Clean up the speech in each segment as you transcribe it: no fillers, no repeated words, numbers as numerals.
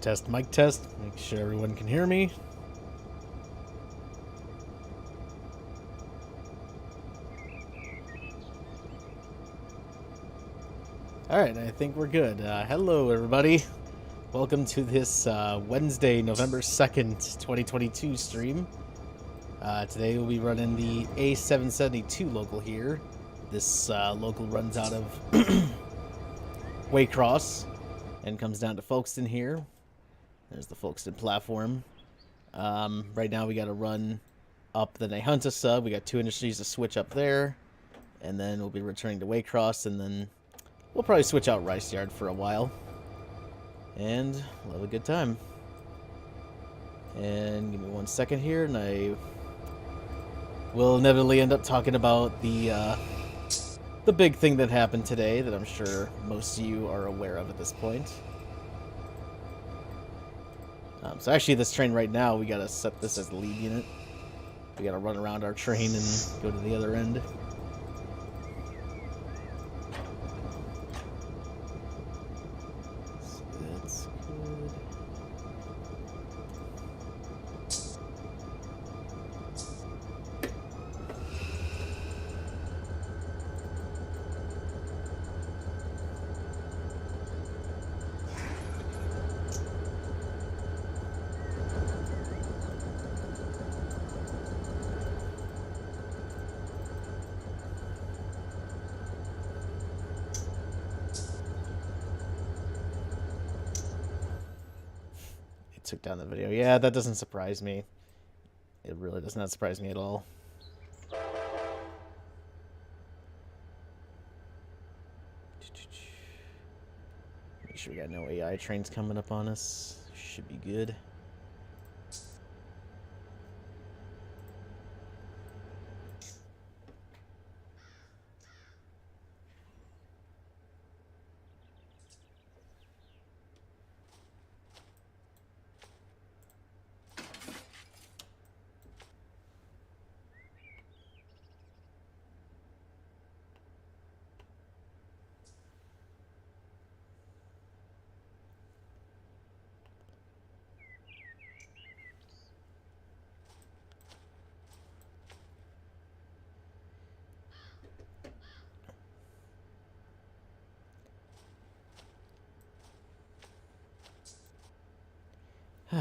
Test, mic test. Make sure everyone can hear me. Alright, I think we're good. Hello, everybody. Welcome to this Wednesday, November 2nd, 2022 stream. Today we'll be running the A772 local here. This local runs out of Waycross and comes down to Folkston here. There's the Folkston platform. Right now we got to run up the Nahunta sub. We got 2 industries to switch up there. And then we'll be returning to Waycross, and then we'll probably switch out Rice Yard for a while. And we'll have a good time. And give me 1 second here, and I will inevitably end up talking about the big thing that happened today that I'm sure most of you are aware of at this point. So actually this train right now, we gotta set this as the lead unit. We gotta run around our train and go to the other end. So that's good. Took down the video. Yeah, that doesn't surprise me. It really does not surprise me at all. Make sure we got no AI trains coming up on us. Should be good.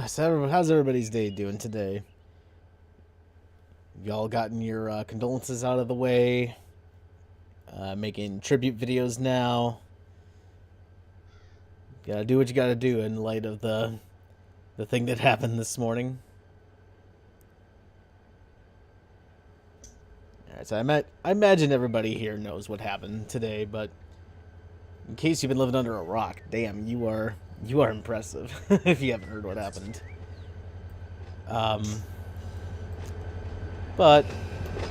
So how's everybody's day doing today? Y'all gotten your condolences out of the way? Making tribute videos now? Gotta do what you gotta do in light of the thing that happened this morning. Alright, so I imagine everybody here knows what happened today, but in case you've been living under a rock, damn, you are impressive if you haven't heard what happened. But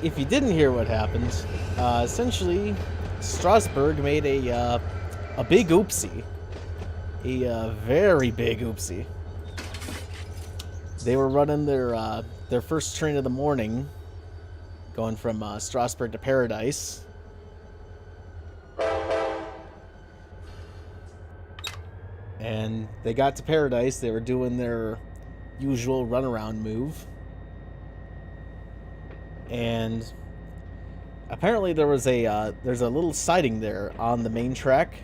if you didn't hear what happened, essentially Strasbourg made a big oopsie, a very big oopsie. They were running their first train of the morning, going from Strasbourg to Paradise. And they got to Paradise. They were doing their usual runaround move. And apparently there's a little siding there on the main track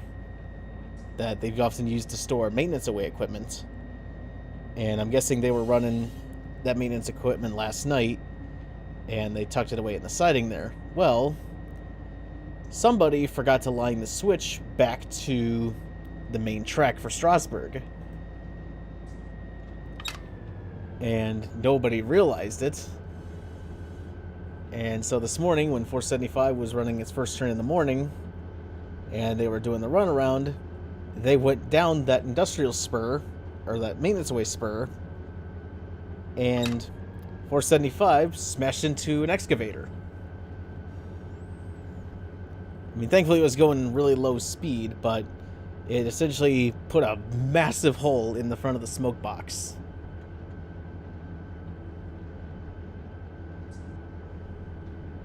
that they've often used to store maintenance away equipment. And I'm guessing they were running that maintenance equipment last night, and they tucked it away in the siding there. Well, somebody forgot to line the switch back to the main track for Strasbourg, and nobody realized it. And so this morning, when 475 was running its first train in the morning and they were doing the runaround, they went down that industrial spur, or that maintenance away spur, and 475 smashed into an excavator. I mean, thankfully it was going really low speed, but it essentially put a massive hole in the front of the smoke box.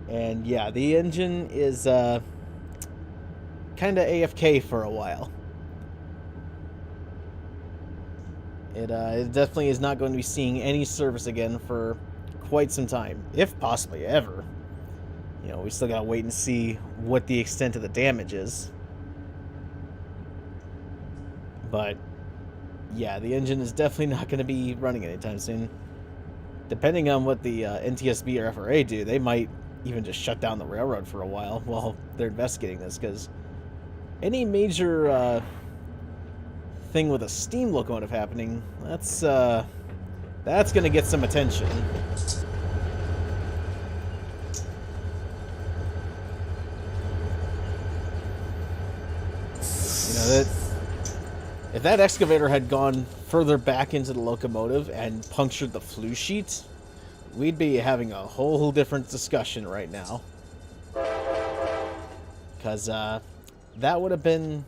And yeah, the engine is kind of AFK for a while. It definitely is not going to be seeing any service again for quite some time, if possibly ever. You know, we still gotta wait and see what the extent of the damage is. But yeah, the engine is definitely not going to be running anytime soon. Depending on what the NTSB or FRA do, they might even just shut down the railroad for a while they're investigating this, because any major thing with a steam locomotive happening, that's going to get some attention. You know, that if that excavator had gone further back into the locomotive and punctured the flue sheet, we'd be having a whole different discussion right now. Because that would have been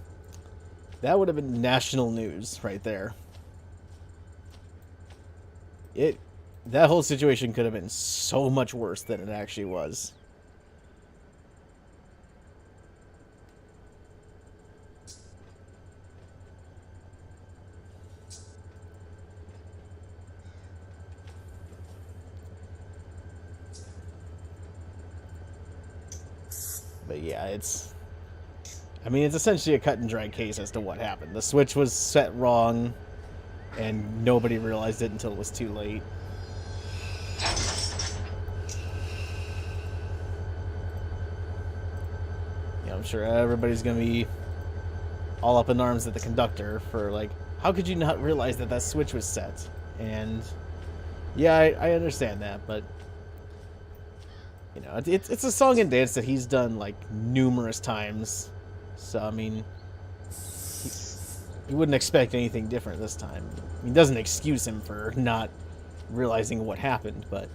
national news right there. That whole situation could have been so much worse than it actually was. But yeah, it's essentially a cut and dry case as to what happened. The switch was set wrong, and nobody realized it until it was too late. Yeah, I'm sure everybody's gonna be all up in arms at the conductor for, like, how could you not realize that switch was set? And yeah, I understand that, but you know, it's a song and dance that he's done, like, numerous times. So, I mean, he wouldn't expect anything different this time. I mean, it doesn't excuse him for not realizing what happened, but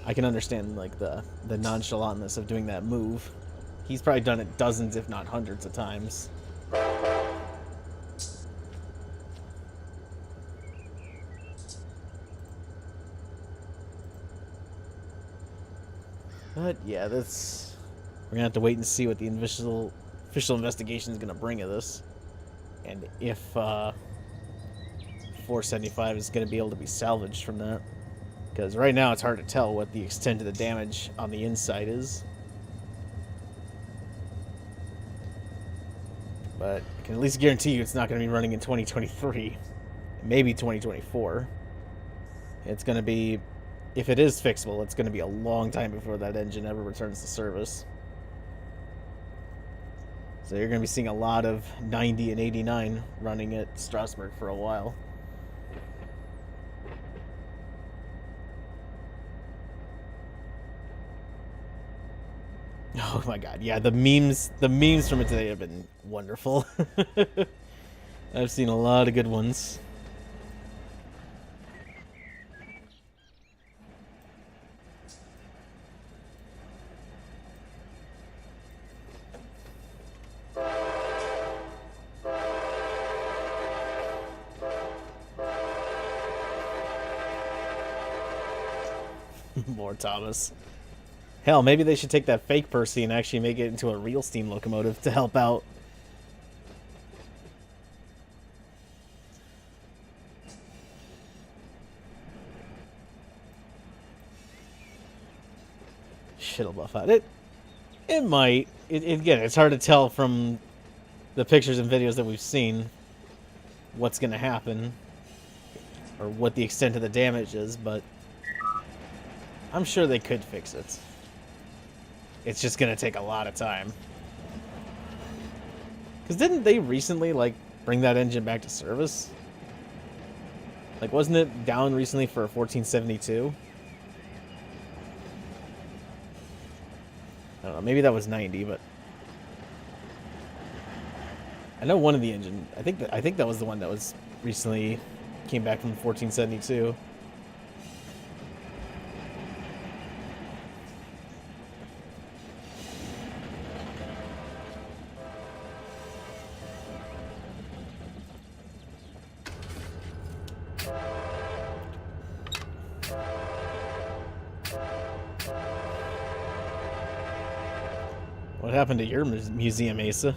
I can understand, like, the nonchalantness of doing that move. He's probably done it dozens, if not hundreds of times. But yeah, we're gonna have to wait and see what the official investigation is gonna bring of this, and if 475 is gonna be able to be salvaged from that. Because right now it's hard to tell what the extent of the damage on the inside is. But I can at least guarantee you it's not going to be running in 2023. Maybe 2024. It's going to be, if it is fixable, it's going to be a long time before that engine ever returns to service. So you're going to be seeing a lot of 90 and 89 running at Strasbourg for a while. Oh my god, yeah, the memes from it today have been wonderful. I've seen a lot of good ones. More Thomas. Hell, maybe they should take that fake Percy and actually make it into a real steam locomotive to help out. Shit'll buff out. It might. Again, it's hard to tell from the pictures and videos that we've seen what's going to happen or what the extent of the damage is, but I'm sure they could fix it. It's just going to take a lot of time. Because didn't they recently, like, bring that engine back to service? Like, wasn't it down recently for 1472? I don't know, maybe that was 90, but I know one of the engine, I think that was the one that was recently came back from 1472. What happened to your museum, Asa?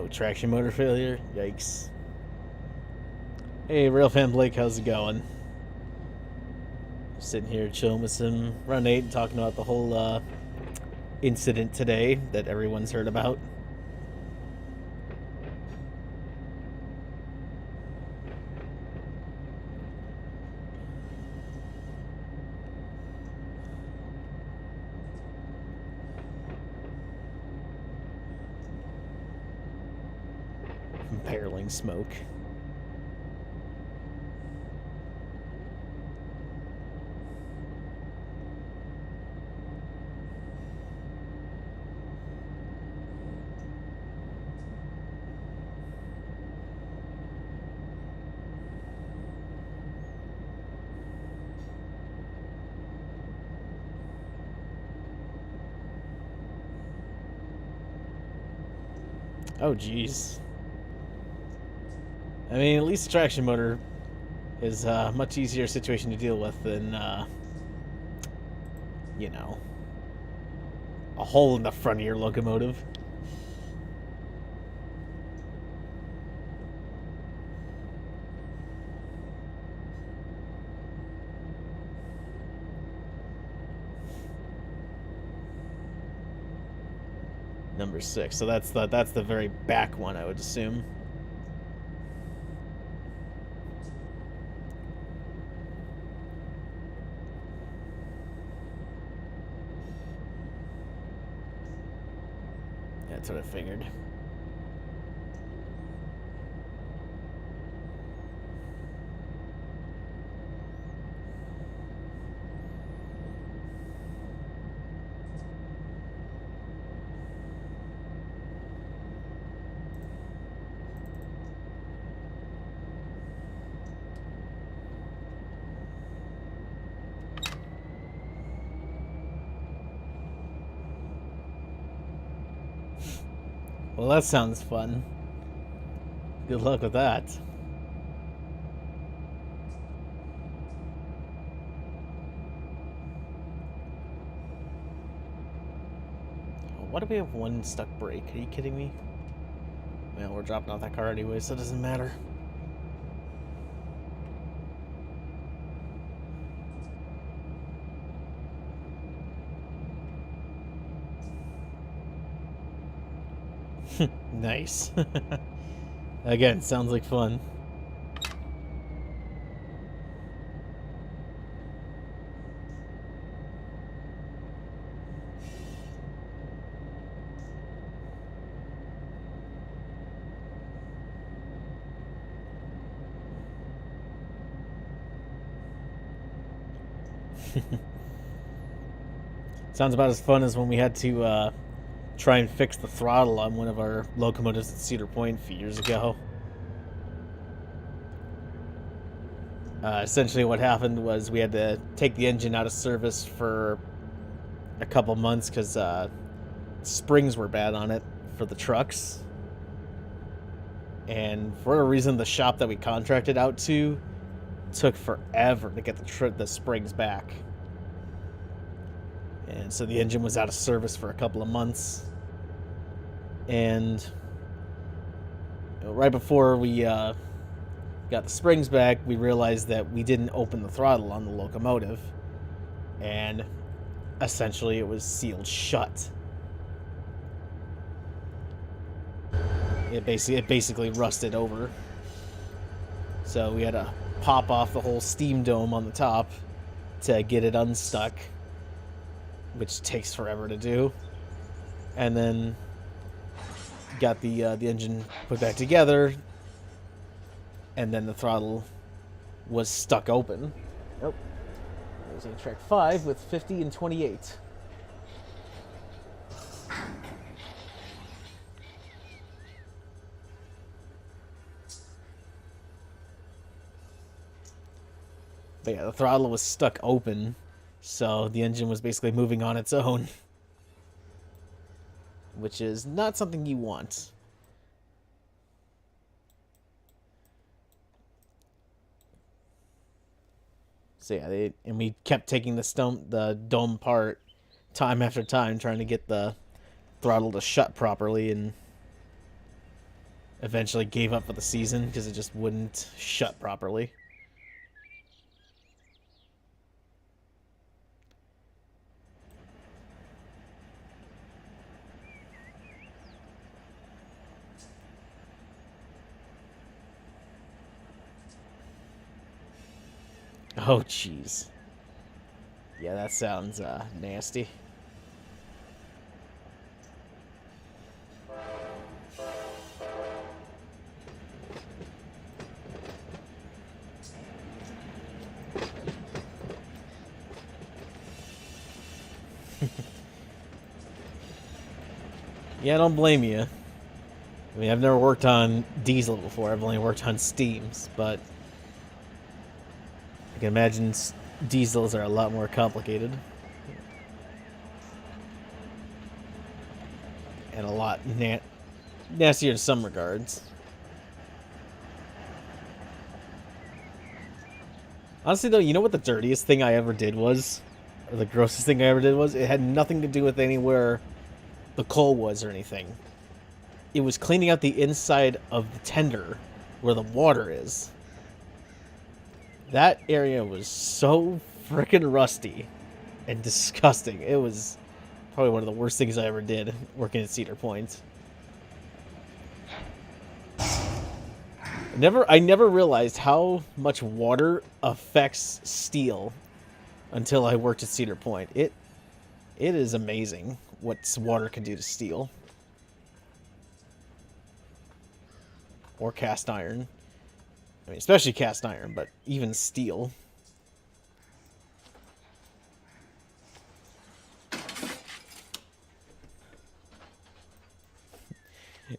Oh, traction motor failure? Yikes. Hey, Railfan Blake, how's it going? Sitting here chilling with some Run8 and talking about the whole incident today that everyone's heard about. Barreling smoke. Oh, jeez. I mean, at least the traction motor is a much easier situation to deal with than, you know, a hole in the front of your locomotive. Number 6. So that's the very back one, I would assume. That's what I figured. Well, that sounds fun. Good luck with that. Why do we have one stuck brake? Are you kidding me? Well, we're dropping off that car anyway, so it doesn't matter. Nice. Again, sounds like fun. Sounds about as fun as when we had to try and fix the throttle on one of our locomotives at Cedar Point a few years ago. Essentially what happened was we had to take the engine out of service for a couple months because springs were bad on it for the trucks. And for whatever reason, the shop that we contracted out to took forever to get the springs back. And so the engine was out of service for a couple of months. And right before we got the springs back, we realized that we didn't open the throttle on the locomotive. And essentially it was sealed shut. It basically rusted over. So we had to pop off the whole steam dome on the top to get it unstuck, which takes forever to do. And then got the engine put back together, and then the throttle was stuck open. Nope. There's a track 5 with 50 and 28. But yeah, the throttle was stuck open, so the engine was basically moving on its own, which is not something you want. So yeah, and we kept taking the dome apart time after time, trying to get the throttle to shut properly, and eventually gave up for the season because it just wouldn't shut properly. Oh, jeez. Yeah, that sounds nasty. Yeah, I don't blame you. I mean, I've never worked on diesel before. I've only worked on steams, but I can imagine diesels are a lot more complicated. And a lot nastier in some regards. Honestly, though, you know what the dirtiest thing I ever did was? Or the grossest thing I ever did was? It had nothing to do with anywhere the coal was or anything. It was cleaning out the inside of the tender where the water is. That area was so freaking rusty and disgusting. It was probably one of the worst things I ever did working at Cedar Point. I never realized how much water affects steel until I worked at Cedar Point. It is amazing what water can do to steel. Or cast iron. I mean, especially cast iron, but even steel.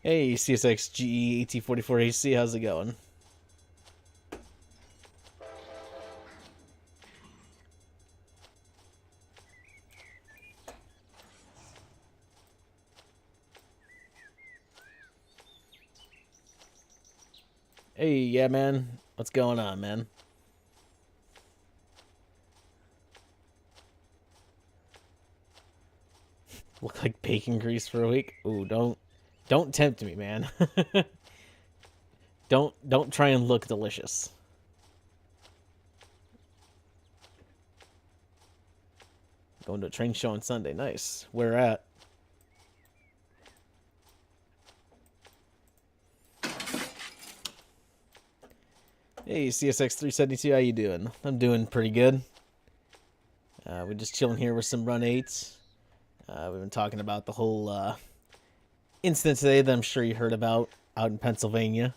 Hey, CSX GE AT44HC, how's it going? Hey, yeah, man. What's going on, man? Look like bacon grease for a week? Ooh, don't tempt me, man. Don't try and look delicious. Going to a train show on Sunday. Nice. Where at? Hey, CSX372, how you doing? I'm doing pretty good. We're just chilling here with some Run8s. We've been talking about the whole incident today that I'm sure you heard about out in Pennsylvania.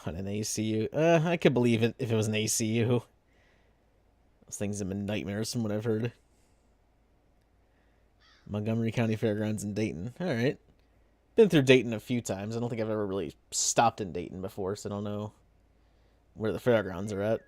On an ACU. I could believe it if it was an ACU. Those things have been nightmares from what I've heard. Montgomery County Fairgrounds in Dayton. Alright. Been through Dayton a few times. I don't think I've ever really stopped in Dayton before, so I don't know where the fairgrounds are at.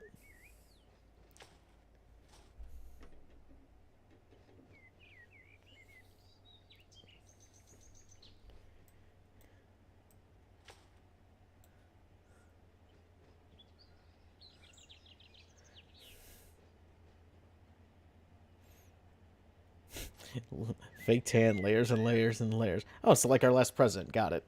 Fake tan, layers and layers and layers. Oh, so like our last president. Got it.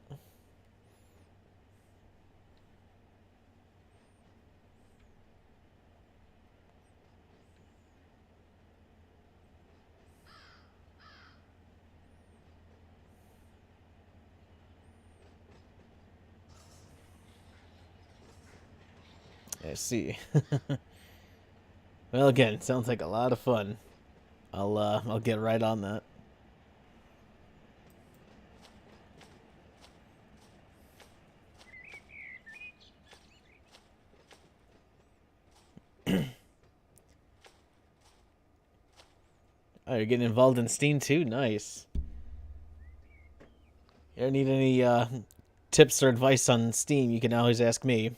I see. Well, again, sounds like a lot of fun. I'll get right on that. Oh, you're getting involved in Steam too? Nice. You ever need any tips or advice on Steam, you can always ask me.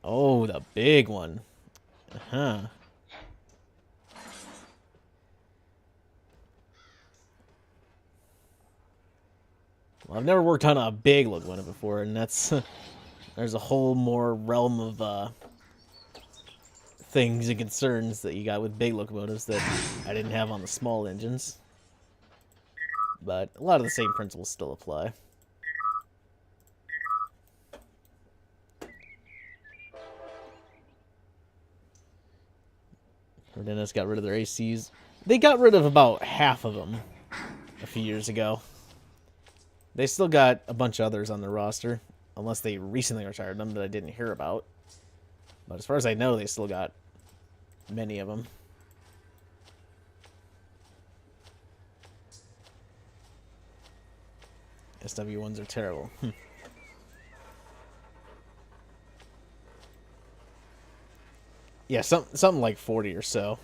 Oh, the big one. Uh-huh. Well, I've never worked on a big Locomotive before, and that's There's a whole more realm of things and concerns that you got with big locomotives that I didn't have on the small engines. But a lot of the same principles still apply. Dennis got rid of their ACs. They got rid of about half of them a few years ago. They still got a bunch of others on their roster, unless they recently retired them that I didn't hear about. But as far as I know, they still got many of them. SW1s are terrible. Yeah, something like 40 or so.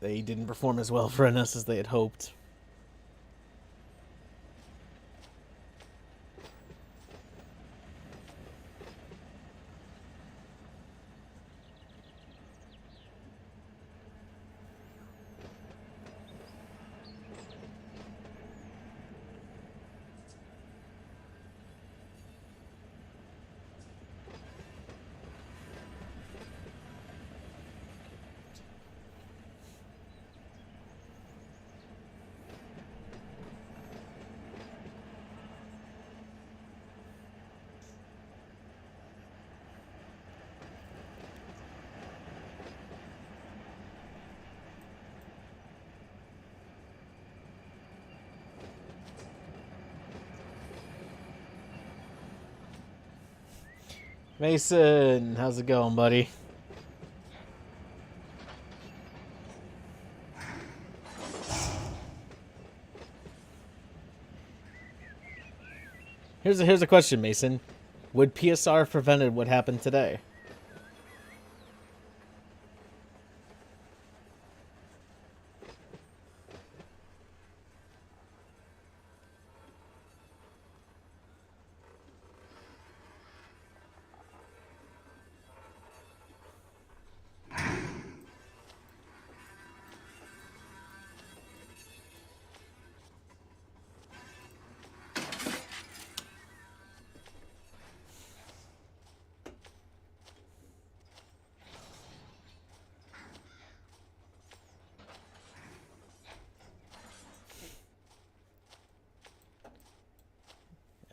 They didn't perform as well for NS as they had hoped. Mason, how's it going, buddy? Here's a question, Mason. Would PSR have prevented what happened today?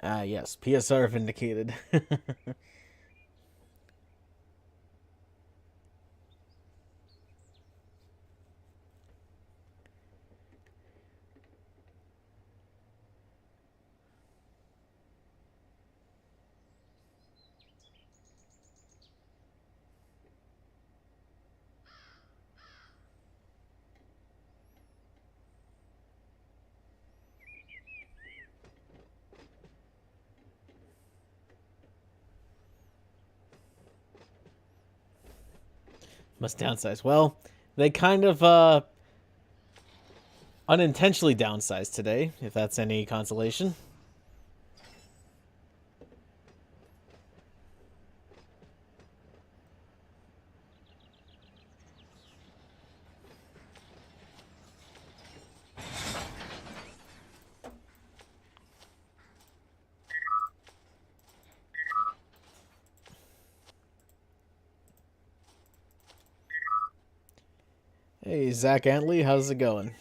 Ah, yes. PSR vindicated. Must downsize. Well, they kind of unintentionally downsized today, if that's any consolation. Hey, Zach Antley, how's it going?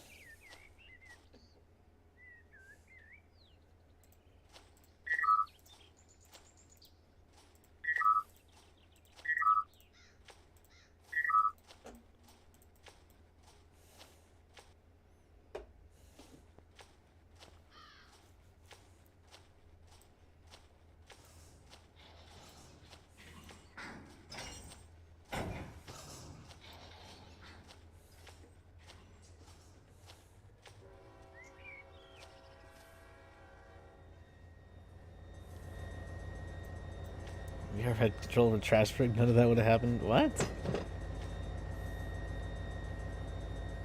You ever had control of a trash rig? None of that would have happened. What?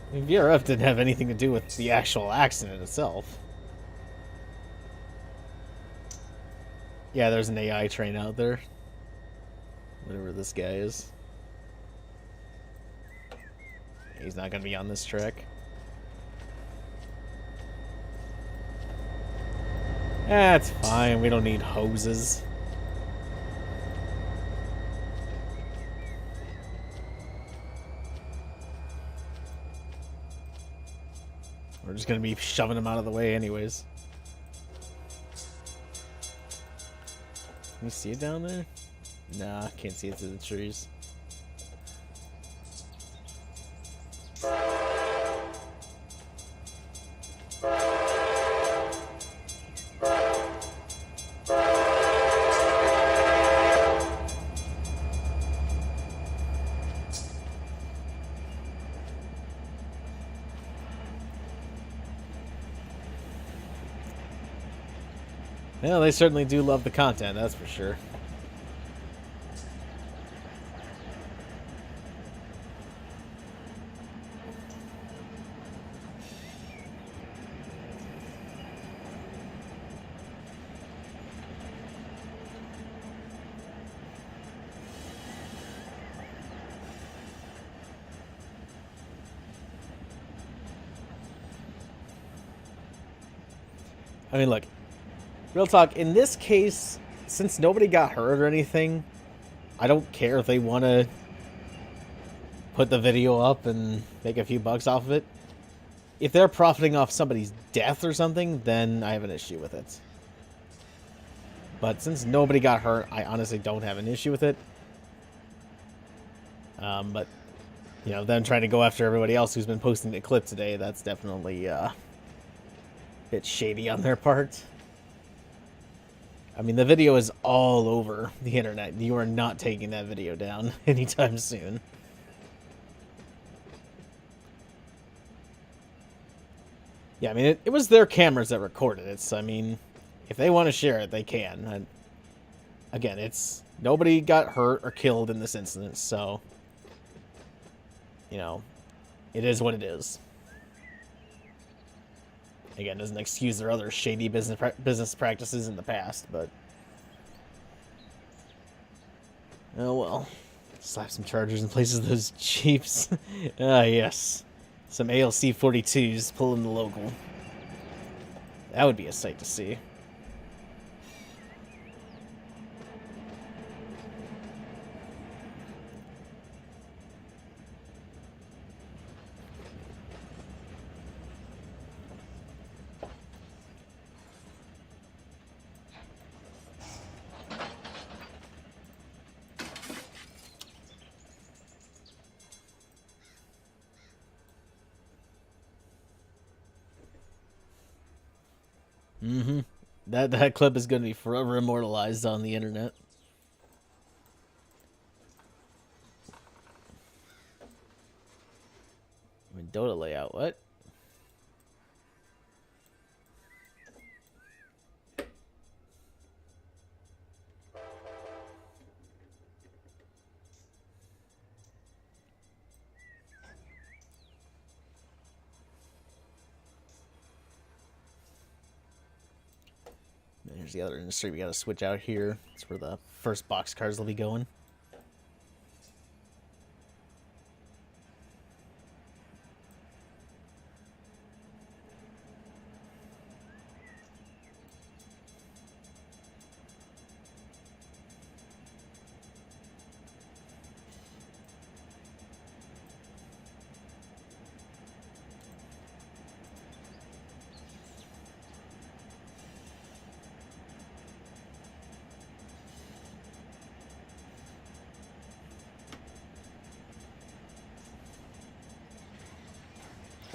I mean, VRF didn't have anything to do with the actual accident itself. Yeah, there's an AI train out there. Whatever this guy is. He's not going to be on this track. That's fine. We don't need hoses. We're just gonna be shoving them out of the way anyways. Can you see it down there? Nah, can't see it through the trees. Well, they certainly do love the content, that's for sure. I mean, look, real talk, in this case, since nobody got hurt or anything, I don't care if they want to put the video up and make a few bucks off of it. If they're profiting off somebody's death or something, then I have an issue with it. But since nobody got hurt, I honestly don't have an issue with it. But, you know, them trying to go after everybody else who's been posting the clip today, that's definitely a bit shady on their part. I mean, the video is all over the internet. You are not taking that video down anytime soon. Yeah, I mean, it was their cameras that recorded it, so, I mean, if they want to share it, they can. Again, it's... nobody got hurt or killed in this incident, so... you know, it is what it is. Again, doesn't excuse their other shady business practices in the past, but... oh well. Slap some chargers in places of those Jeeps. Ah, yes. Some ALC 42s pulling the local. That would be a sight to see. Mm-hmm. That clip is going to be forever immortalized on the internet. Mendota layout, what? Here's the other industry we got to switch out here. That's where the first box cars will be going.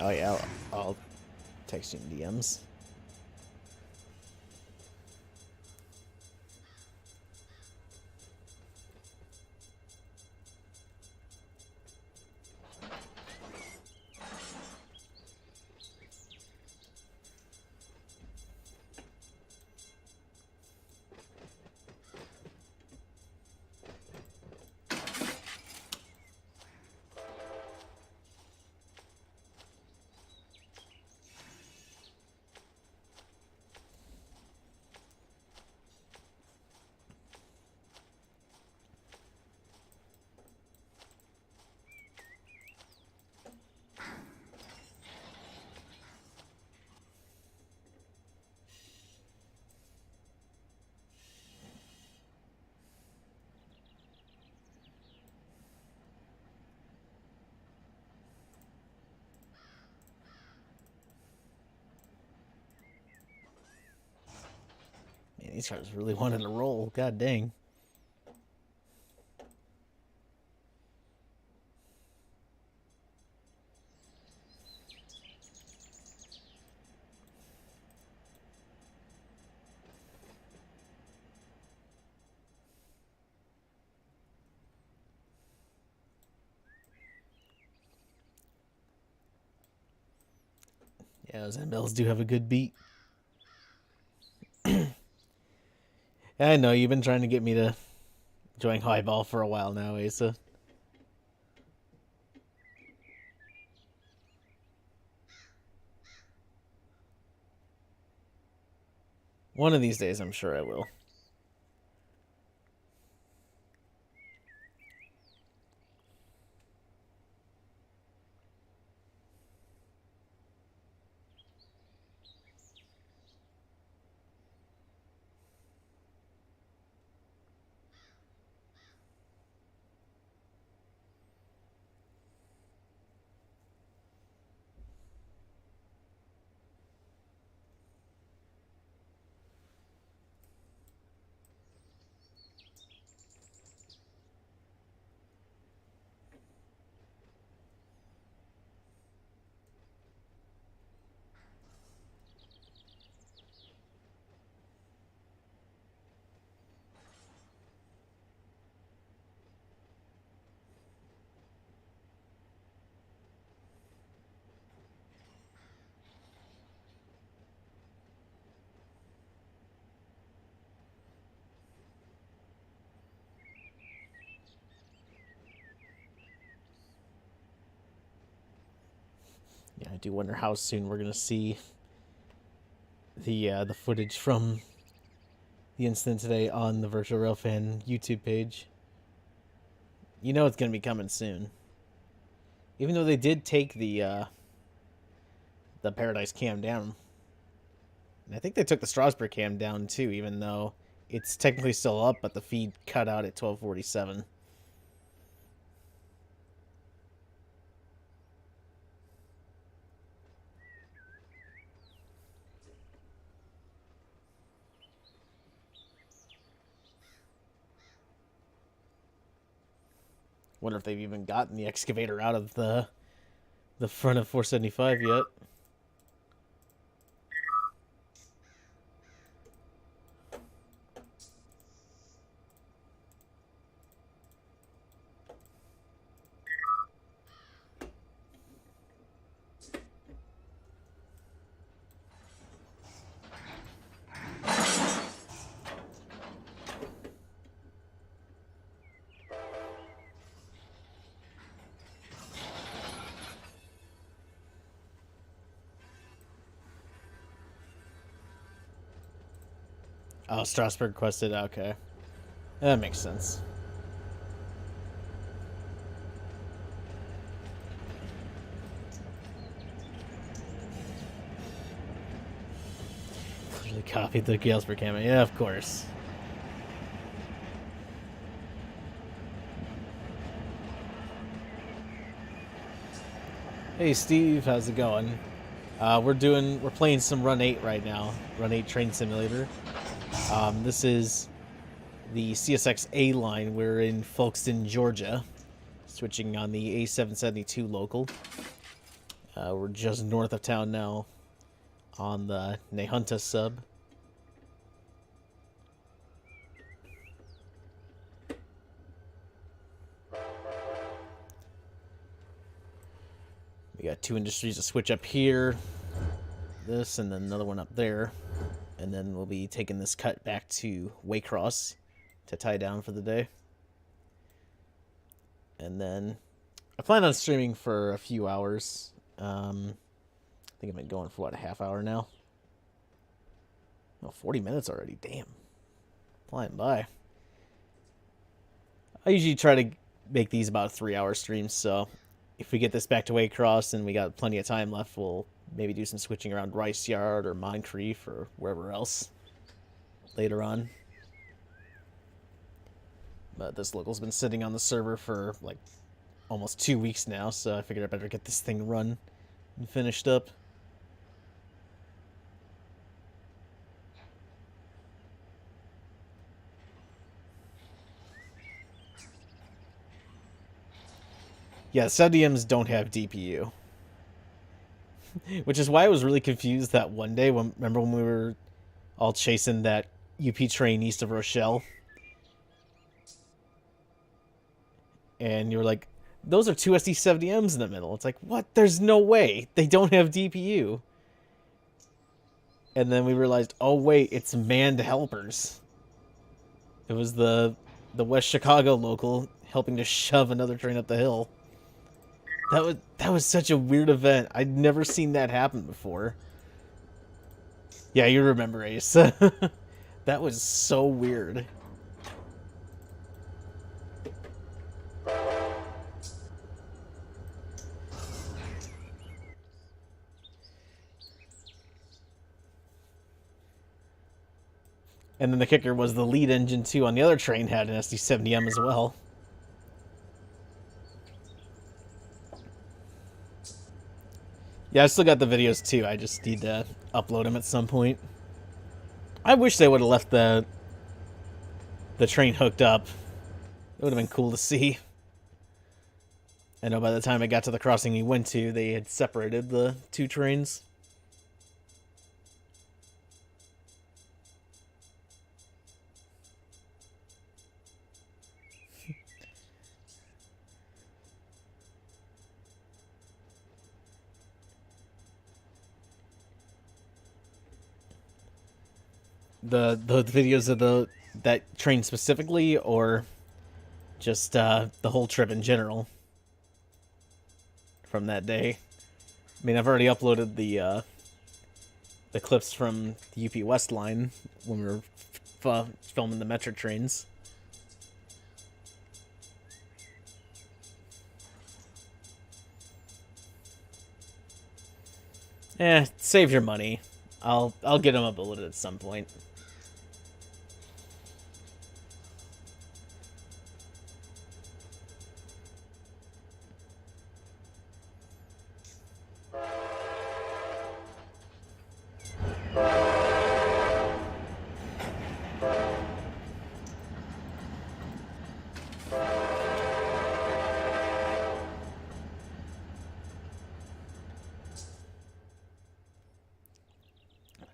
Oh yeah, I'll text you in DMs. These cars really wanted to roll. God dang. Yeah, those MLs do have a good beat. I know, you've been trying to get me to join Highball for a while now, Asa. One of these days, I'm sure I will. Yeah, I do wonder how soon we're gonna see the footage from the incident today on the Virtual Railfan YouTube page. You know it's gonna be coming soon. Even though they did take the Paradise cam down. And I think they took the Strasbourg cam down too, even though it's technically still up, but the feed cut out at 12:47. Wonder if they've even gotten the excavator out of the front of 475 yet. Oh, Strasbourg requested. Okay, that makes sense. Clearly copied the Galesburg camera. Yeah, of course. Hey Steve, how's it going? We're playing some Run 8 right now. Run 8 Train Simulator. This is the CSX A line. We're in Folkston, Georgia, switching on the A772 local. We're just north of town now on the Nehunta sub. We got two industries to switch up here. This and then another one up there. And then we'll be taking this cut back to Waycross to tie down for the day. And then I plan on streaming for a few hours. I think I've been going for, what, a half hour now? Oh, 40 minutes already. Damn. Flying by. I usually try to make these about 3-hour streams, so if we get this back to Waycross and we got plenty of time left, we'll maybe do some switching around Rice Yard or Moncrief or wherever else later on. But this local's been sitting on the server for like almost 2 weeks now, so I figured I better get this thing run and finished up. Yeah, 70Ms don't have DPU. Which is why I was really confused that one day when remember when we were all chasing that UP train east of Rochelle, and you were like, "Those are two SD70Ms in the middle." It's like, what? There's no way they don't have DPU. And then we realized, oh wait, it's manned helpers. It was the West Chicago local helping to shove another train up the hill. That was such a weird event. I'd never seen that happen before. Yeah, you remember, Ace. That was so weird. And then the kicker was the lead engine, too, on the other train had an SD70M as well. Yeah, I still got the videos, too. I just need to upload them at some point. I wish they would have left the train hooked up. It would have been cool to see. I know by the time I got to the crossing we went to, they had separated the two trains. The videos of that train specifically, or just the whole trip in general from that day. I mean, I've already uploaded the clips from the UP West line when we were filming the Metro trains. Save your money. I'll get them uploaded at some point.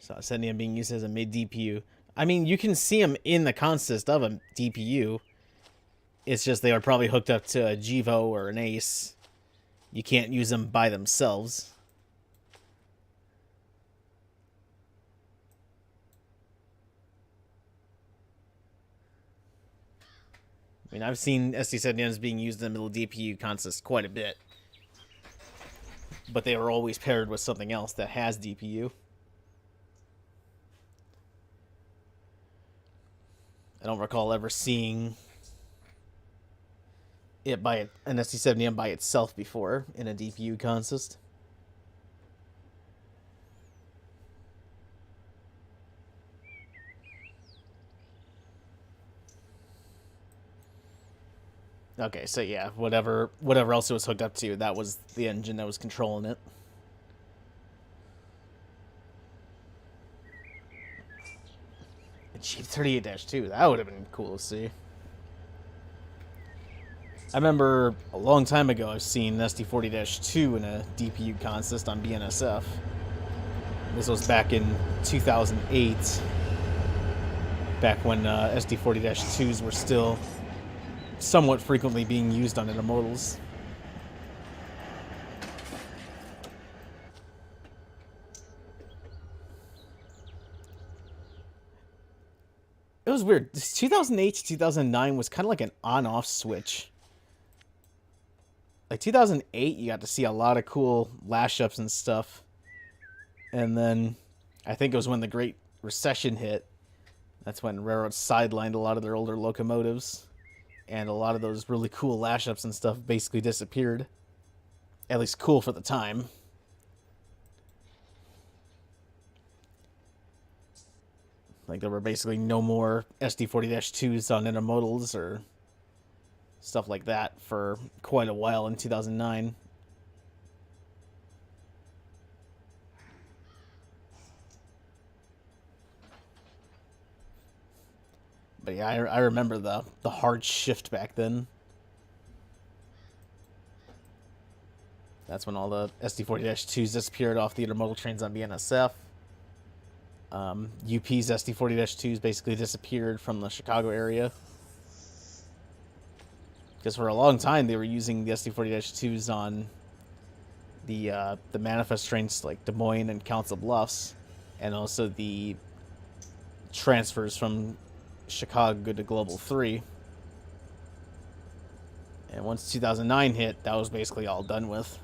So sending him being used as a mid DPU. I mean, you can see them in the consist of a DPU. It's just they are probably hooked up to a GEVO or an ACE. You can't use them by themselves. I mean, I've seen SD70Ms being used in the middle DPU consist quite a bit. But they were always paired with something else that has DPU. I don't recall ever seeing it by an SD70M by itself before in a DPU consist. Okay, so yeah, whatever else it was hooked up to, that was the engine that was controlling it. Jeep 38-2, that would have been cool to see. I remember a long time ago I've seen SD40-2 in a DPU consist on BNSF. This was back in 2008, back when SD40-2s were still somewhat frequently being used on intermodals. It was weird. 2008 to 2009 was kind of like an on-off switch. Like 2008, you got to see a lot of cool lash-ups and stuff. And then I think it was when the Great Recession hit. That's when railroads sidelined a lot of their older locomotives. And a lot of those really cool lash-ups and stuff basically disappeared. At least cool for the time. Like, there were basically no more SD40-2s on intermodals or stuff like that for quite a while in 2009. But yeah, I remember the hard shift back then. That's when all the SD40-2s disappeared off the intermodal trains on BNSF. UP's SD40-2s basically disappeared from the Chicago area. Because for a long time, they were using the SD40-2s on the manifest trains like Des Moines and Council Bluffs, and also the transfers from Chicago to Global 3. And once 2009 hit, that was basically all done with.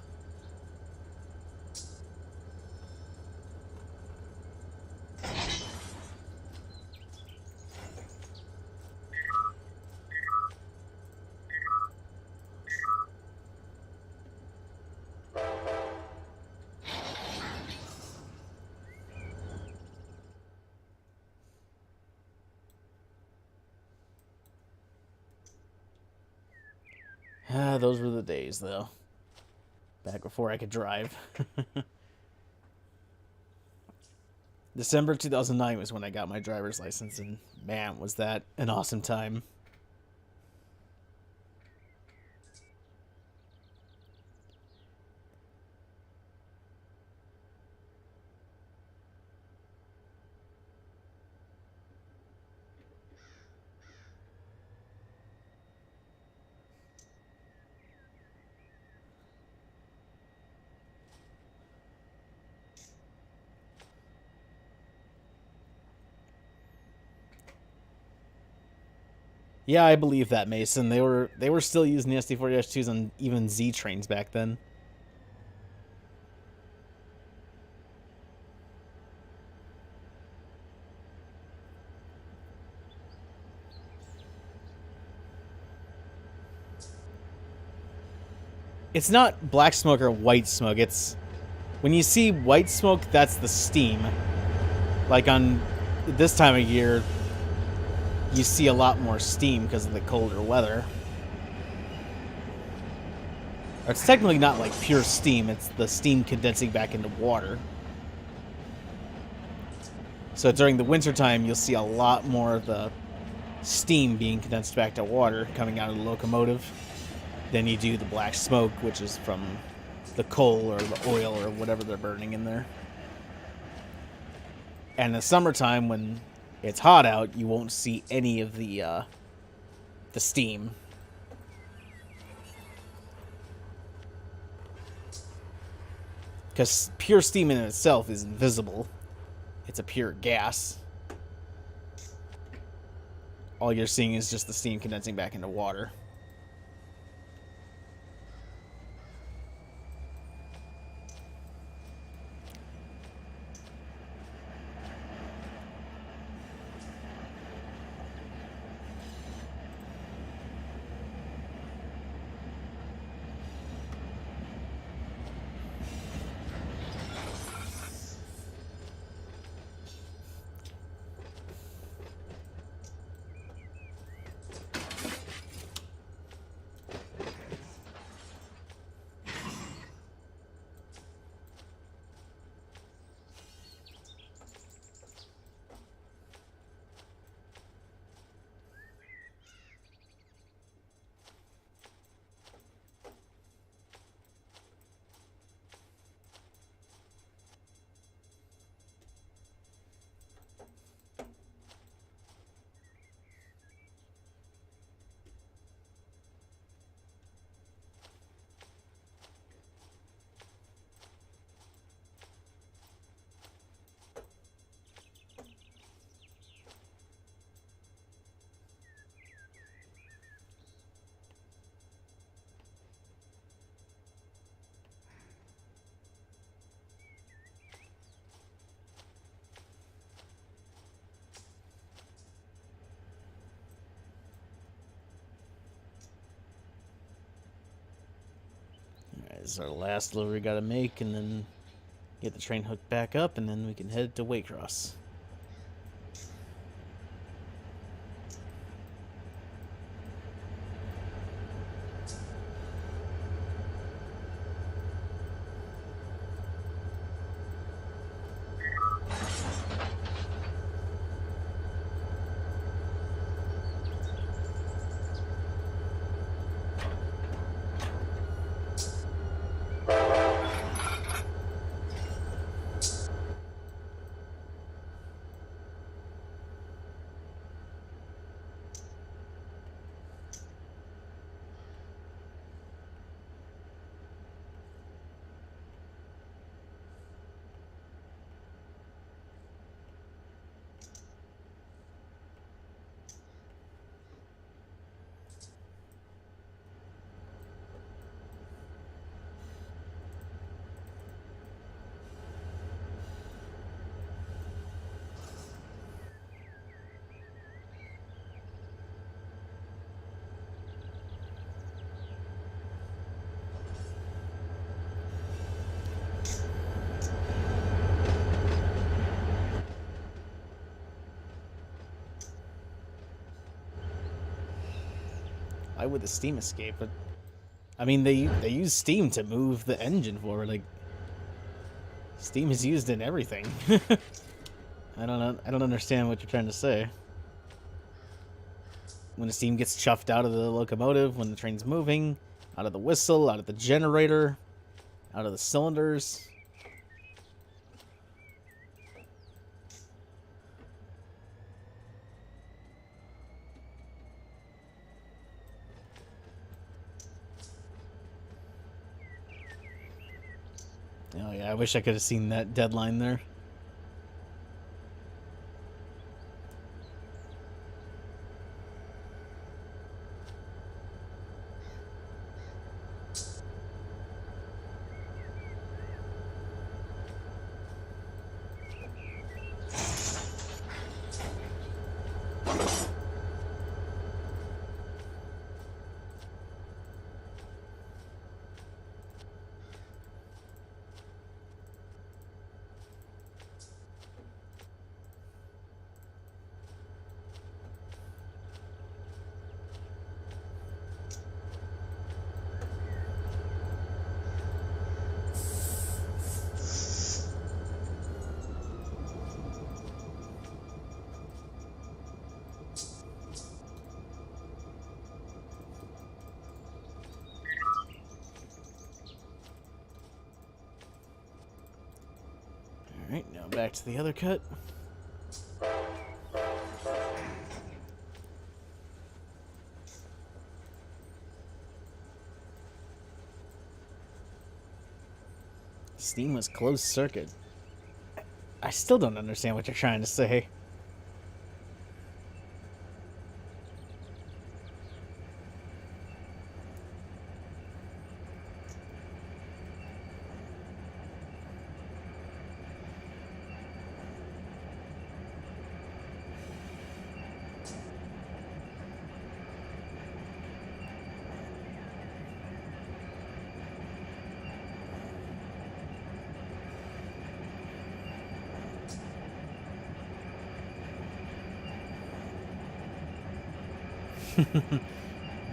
Those were the days, though. Back before I could drive. December 2009 was when I got my driver's license, and man, was that an awesome time. Yeah, I believe that, Mason. They were still using the SD40-2s on even Z trains back then. It's not black smoke or white smoke. It's when you see white smoke, that's the steam. Like on this time of year, you see a lot more steam because of the colder weather. Or it's technically not like pure steam, it's the steam condensing back into water. So during the wintertime, you'll see a lot more of the steam being condensed back to water coming out of the locomotive than you do the black smoke, which is from the coal or the oil or whatever they're burning in there. And in the summertime, when it's hot out, you won't see any of the steam. Because pure steam in itself is invisible. It's a pure gas. All you're seeing is just the steam condensing back into water. This is our last load we gotta make, and then get the train hooked back up, and then we can head to Waycross. Why would the steam escape? But I mean, they use steam to move the engine forward. Like, steam is used in everything. I don't know. I don't understand what you're trying to say. When the steam gets chuffed out of the locomotive, when the train's moving, out of the whistle, out of the generator, out of the cylinders. Oh yeah, I wish I could have seen that deadline there. Alright, now back to the other cut. Steam was closed circuit. I still don't understand what you're trying to say.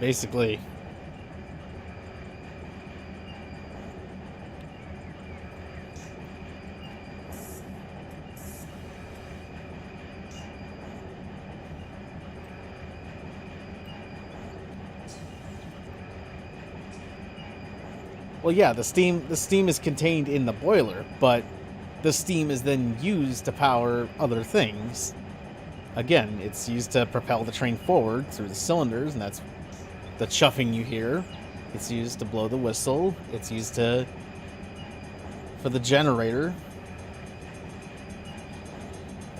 Basically. Well, yeah, the steam is contained in the boiler, but the steam is then used to power other things. Again, it's used to propel the train forward through the cylinders, and that's the chuffing you hear. It's used to blow the whistle. It's used for the generator,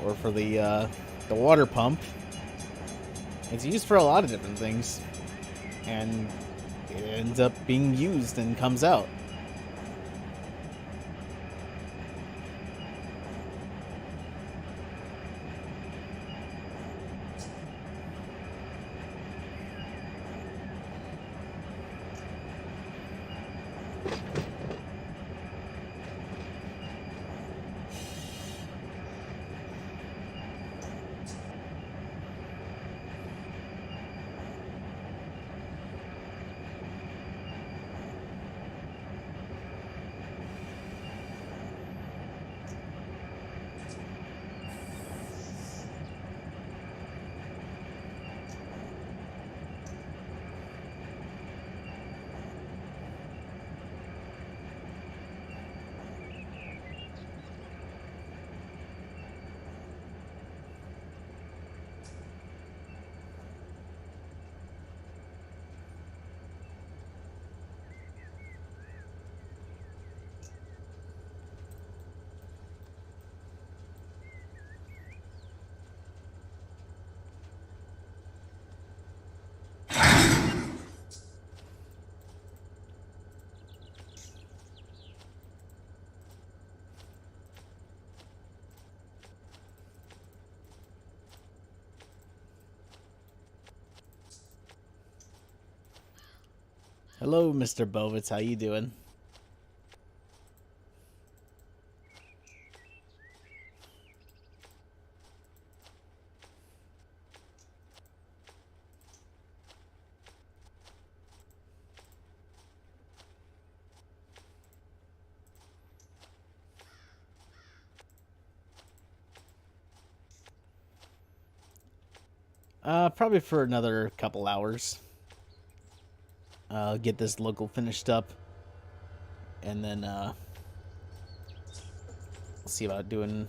or for the water pump. It's used for a lot of different things, and it ends up being used and comes out. Hello, Mr. Bovitz. How you doing? Probably for another couple hours. I'll get this local finished up, and then we'll see about doing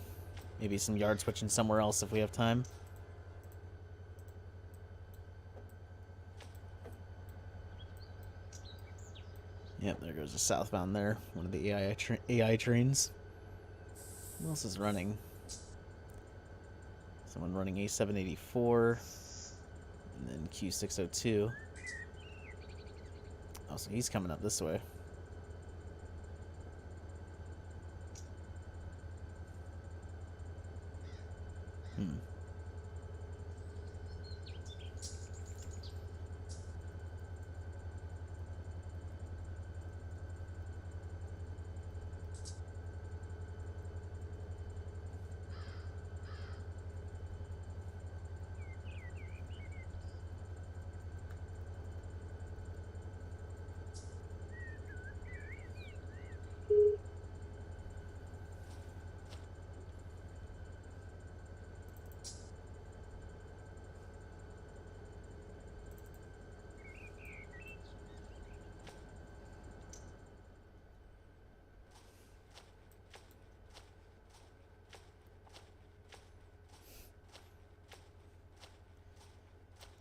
maybe some yard switching somewhere else if we have time. Yep, there goes the southbound there. One of the AI trains. Who else is running? Someone running A784. And then Q602. Oh, so he's coming up this way.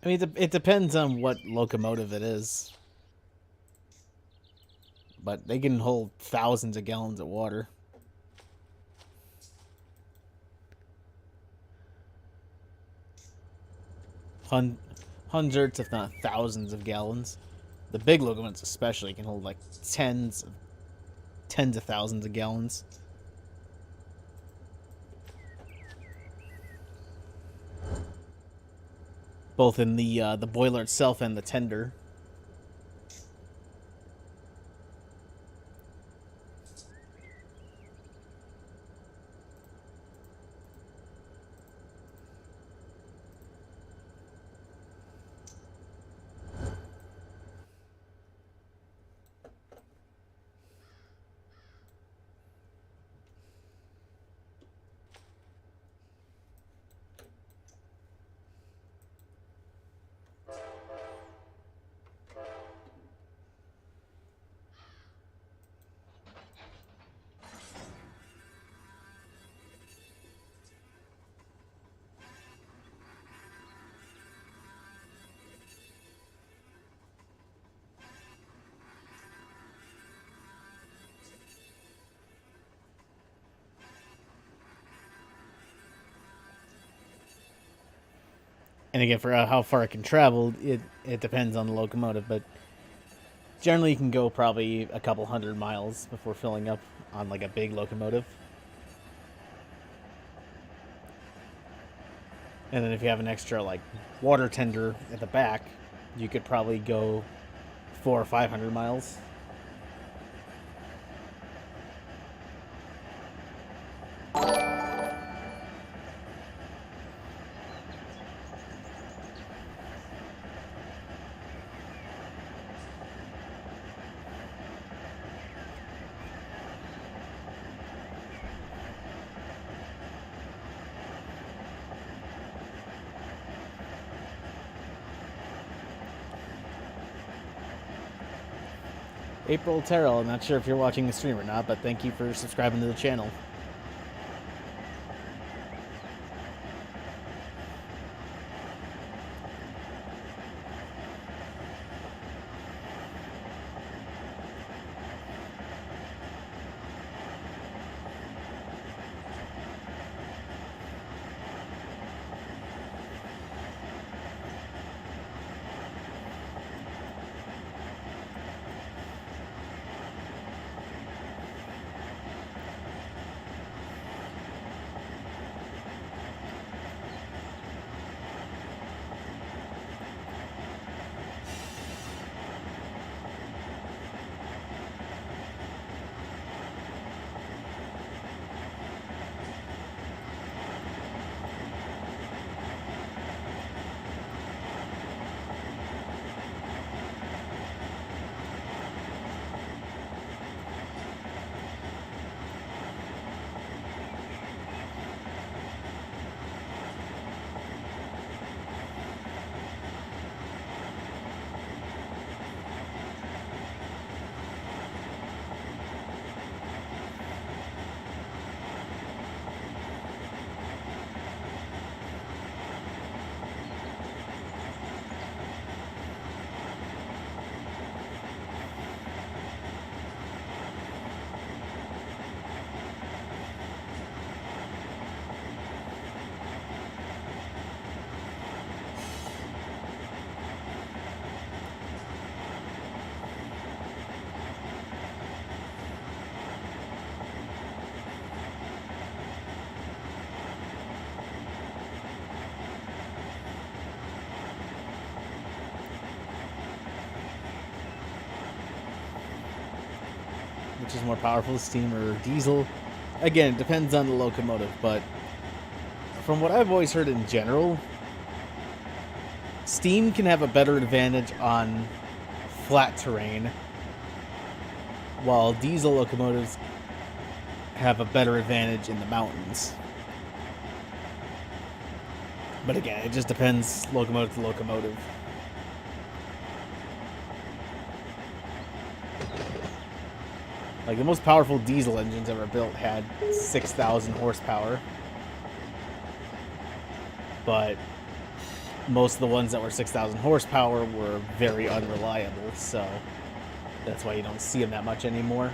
I mean, it depends on what locomotive it is. But they can hold thousands of gallons of water. Hundreds, if not thousands of gallons. The big locomotives especially can hold like tens of thousands of gallons. Both in the boiler itself and the tender. And again, for how far it can travel, it depends on the locomotive, but generally you can go probably a couple 100 miles before filling up on like a big locomotive. And then if you have an extra like water tender at the back, you could probably go 400 or 500 miles. April Terrell, I'm not sure if you're watching the stream or not, but thank you for subscribing to the channel. which is more powerful, steam or diesel. Again, it depends on the locomotive, but from what I've always heard in general, steam can have a better advantage on flat terrain, while diesel locomotives have a better advantage in the mountains. But again, it just depends locomotive to locomotive. Like, the most powerful diesel engines ever built had 6,000 horsepower. But most of the ones that were 6,000 horsepower were very unreliable, so that's why you don't see them that much anymore.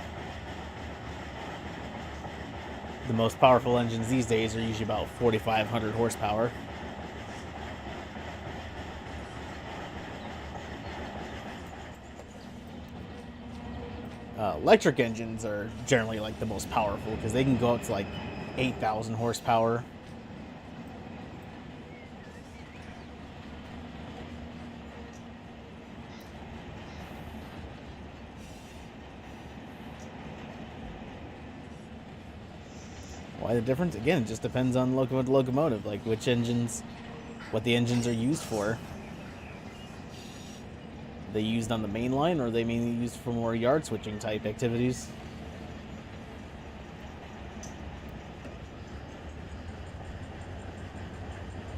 The most powerful engines these days are usually about 4,500 horsepower. Electric engines are generally like the most powerful because they can go up to like 8,000 horsepower. Why the difference? Again, it just depends on locomotive to locomotive, like which engines, what the engines are used for. They used on the main line, or are they mainly used for more yard switching type activities?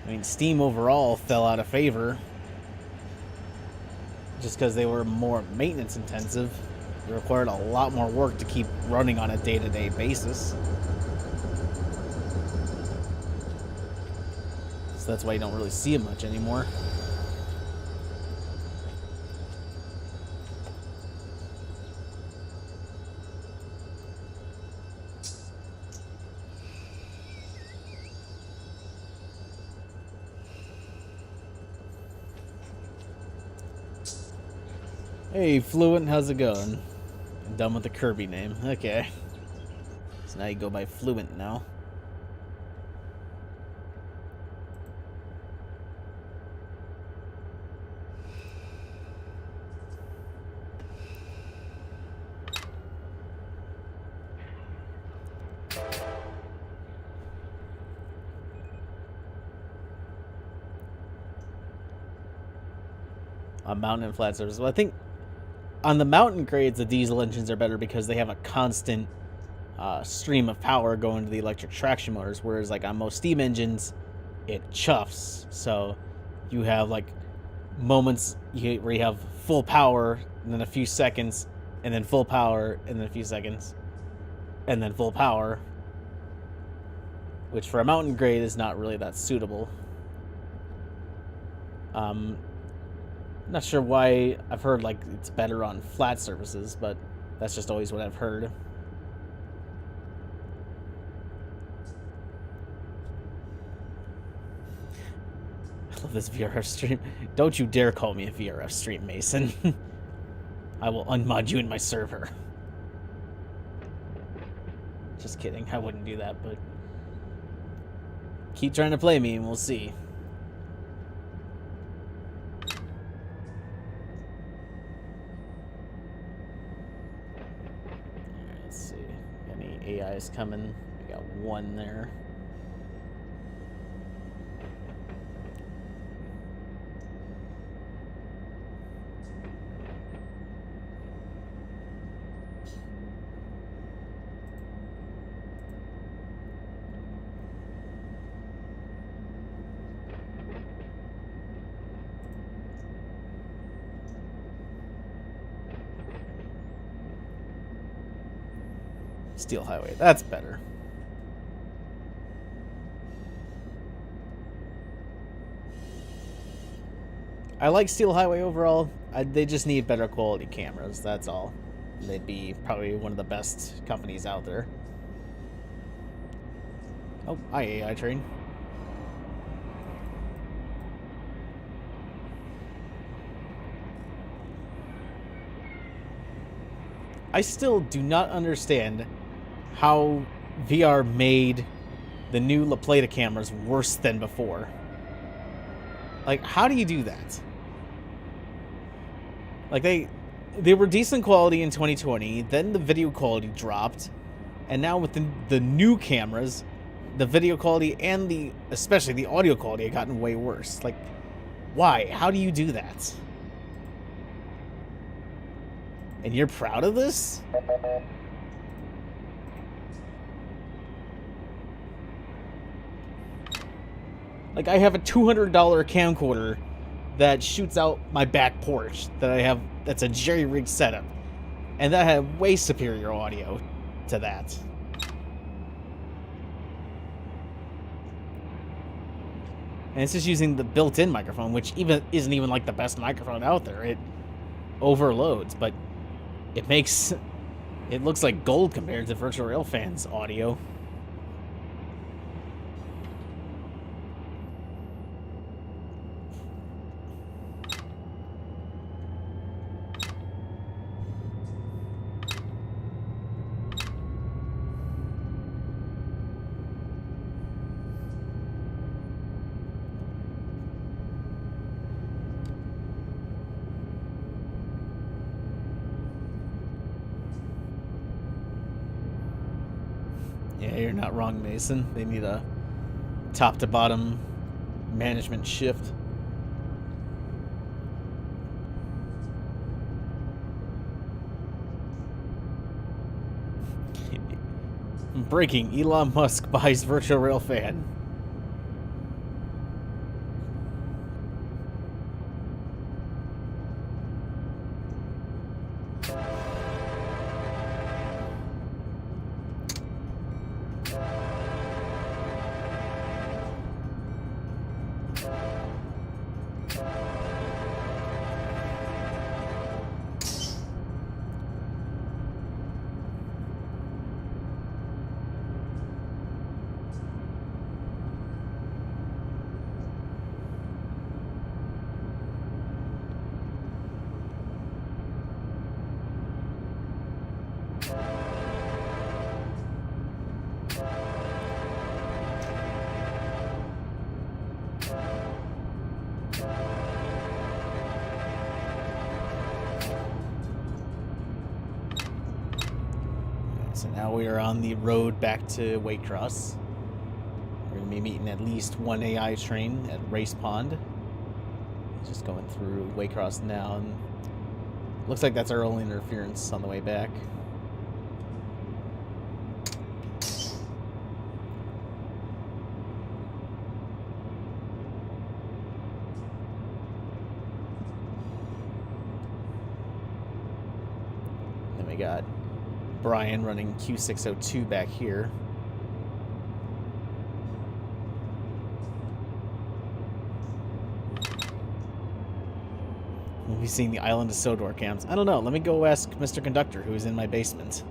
I mean, steam overall fell out of favor just because they were more maintenance intensive. They required a lot more work to keep running on a day-to-day basis. So that's why you don't really see them much anymore. Hey, Fluent, how's it going? I'm done with the Kirby name. Okay. So now you go by Fluent now. On mountain and flat surfaces. Well, I think on the mountain grades, the diesel engines are better because they have a constant stream of power going to the electric traction motors, whereas like on most steam engines, it chuffs. So you have like moments where you have full power, and then a few seconds, and then full power, and then a few seconds, and then full power, which for a mountain grade is not really that suitable. Not sure why. I've heard like it's better on flat surfaces, but that's just always what I've heard. I love this VRF stream. Don't you dare call me a VRF stream, Mason. I will unmod you in my server. Just kidding. I wouldn't do that, but keep trying to play me and we'll see. AI is coming. We got one there. Steel Highway, that's better. I like Steel Highway overall. They just need better quality cameras, that's all. They'd be probably one of the best companies out there. Oh, hi AI train. I still do not understand how VR made the new La Plata cameras worse than before. Like, how do you do that? Like, they were decent quality in 2020. Then the video quality dropped, and now with the new cameras, the video quality and especially the audio quality had gotten way worse. Like, why? How do you do that? And you're proud of this? Like, I have a $200 camcorder that shoots out my back porch that I have, that's a jerry-rigged setup. And that had way superior audio to that. And it's just using the built-in microphone, which isn't even like the best microphone out there. It overloads, but it looks like gold compared to Virtual Railfan's audio. Yeah, you're not wrong, Mason. They need a top-to-bottom management shift. Breaking: Elon Musk buys Virtual Railfan. So now we are on the road back to Waycross. We're going to be meeting at least one AI train at Race Pond. Just going through Waycross now, and looks like that's our only interference on the way back. Then we got Brian running Q602 back here. We'll be seeing the Island of Sodor cams. I don't know. Let me go ask Mr. Conductor, who's in my basement.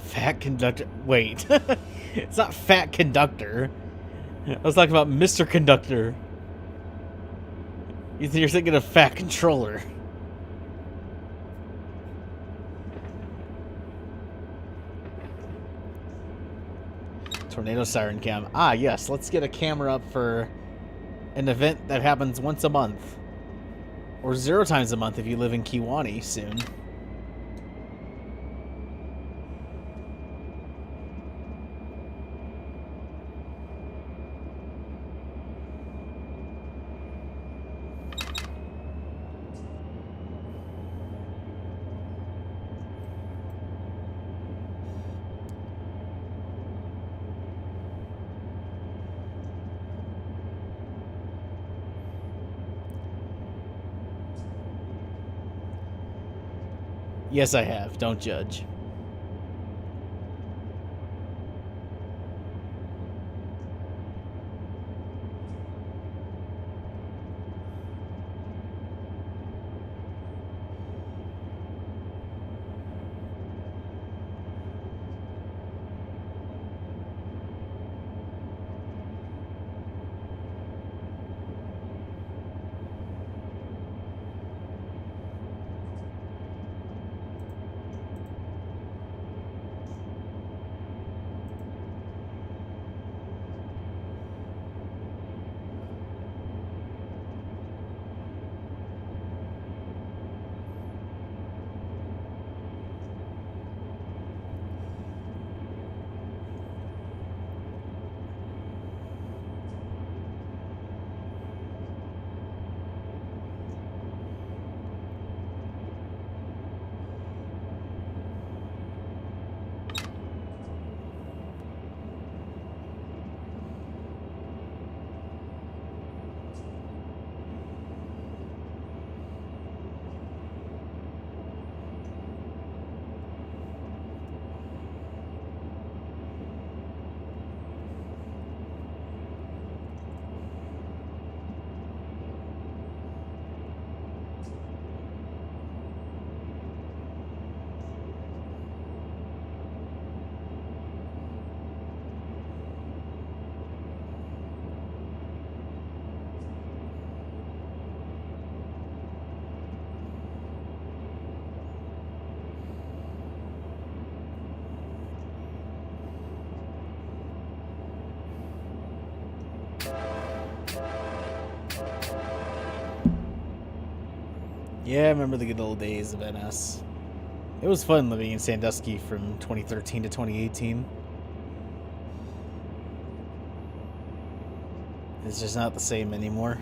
Fat Conductor. Wait. It's not Fat Conductor. I was talking about Mr. Conductor. You're thinking of Fat Controller. Tornado Siren Cam. Ah, yes. Let's get a camera up for an event that happens once a month. Or 0 times a month if you live in Kiwani soon. Yes, I have. Don't judge. Yeah, I remember the good old days of NS. It was fun living in Sandusky from 2013 to 2018. It's just not the same anymore.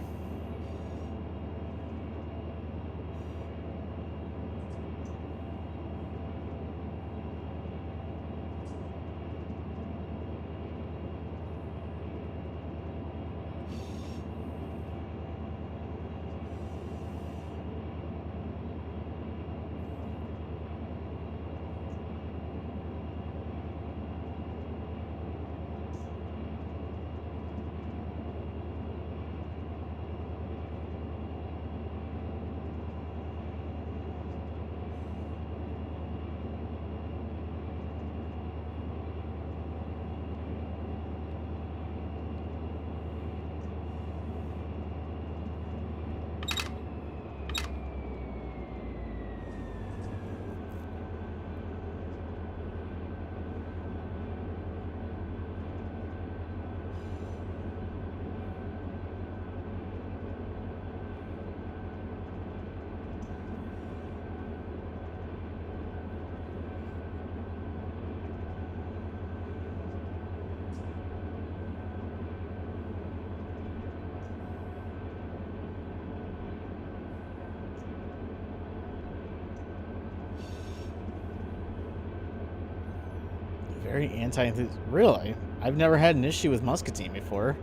Very anti-enthusiastic. Really? I've never had an issue with Muscatine before.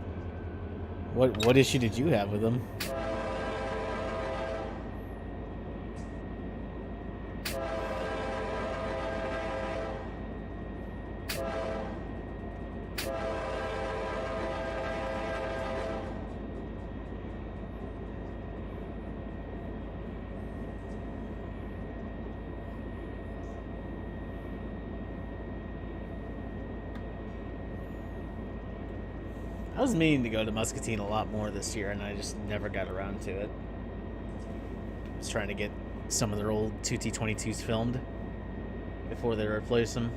What issue did you have with them? I was meaning to go to Muscatine a lot more this year, and I just never got around to it. I was trying to get some of their old 2T22s filmed before they replace them.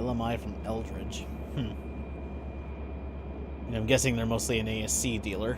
LMI from Eldridge. And I'm guessing they're mostly an ASC dealer.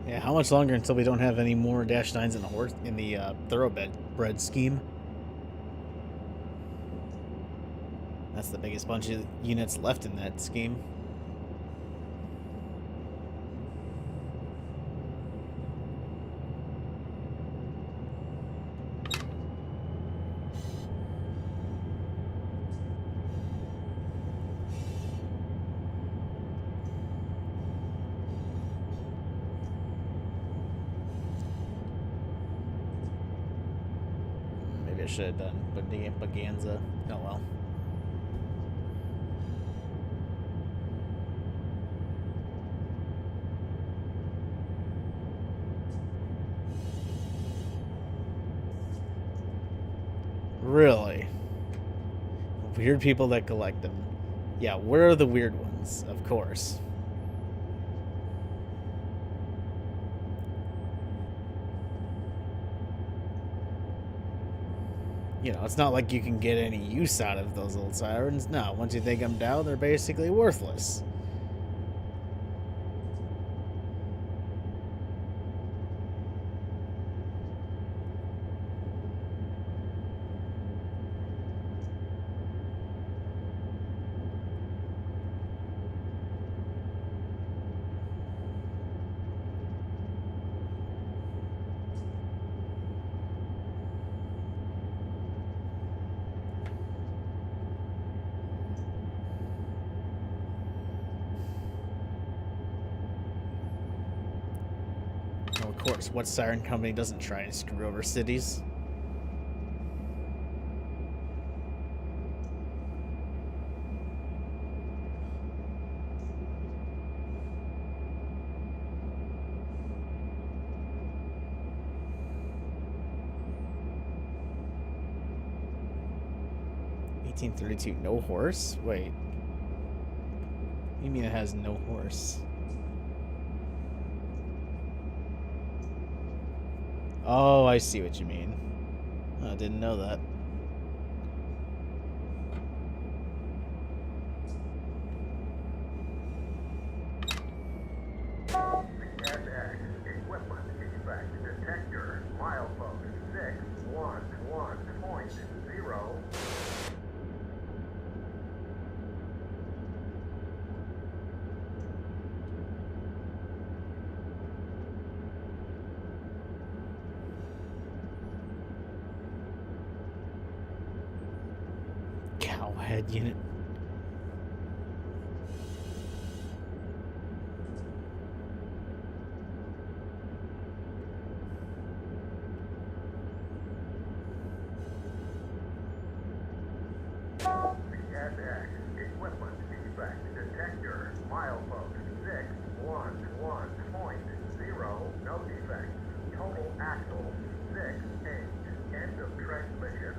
Yeah, how much longer until we don't have any more Dash 9s in the thoroughbred scheme? That's the biggest bunch of units left in that scheme. Maybe I should have done Baganza. Oh well. Really? Weird people that collect them. Yeah, where are the weird ones? Of course. You know, it's not like you can get any use out of those old sirens. No, once you take them down, they're basically worthless. Of course, what siren company doesn't try and screw over cities? (1832) no horse? Wait. What do you mean it has no horse? Oh, I see what you mean. I didn't know that. Equipment effect detector milepost 611.0. Cowhead unit. Equipment effect detector milepost 611.0. No defects. Total axle 6-8. End of transmission.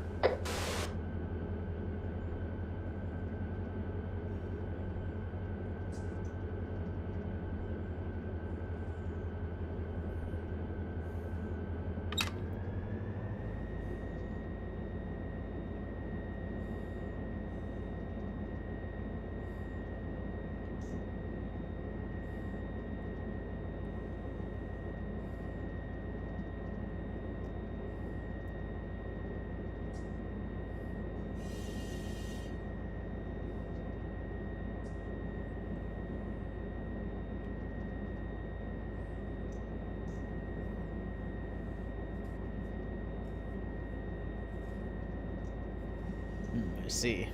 see.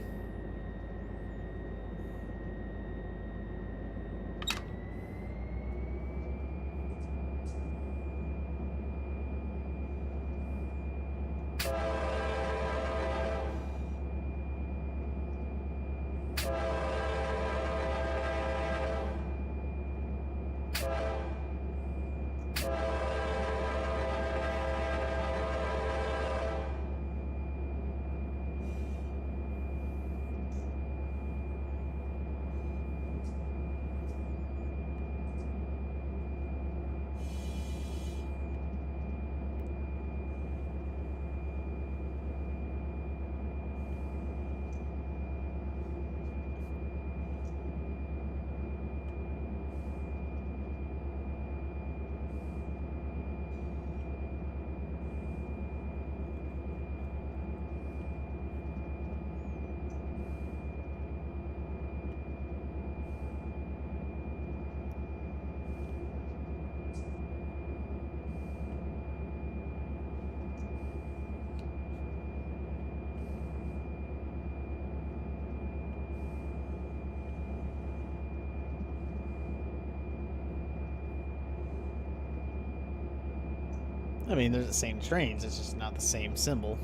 I mean, they're the same trains, it's just not the same symbol.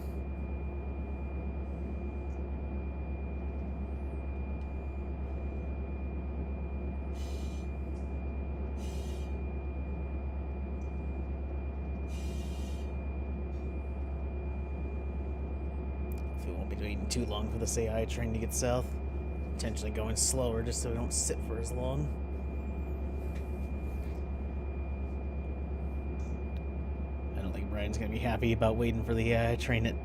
It won't be waiting too long for this AI train to get south. Intentionally going slower just so we don't sit for as long. I don't think Brian's gonna be happy about waiting for the AI train at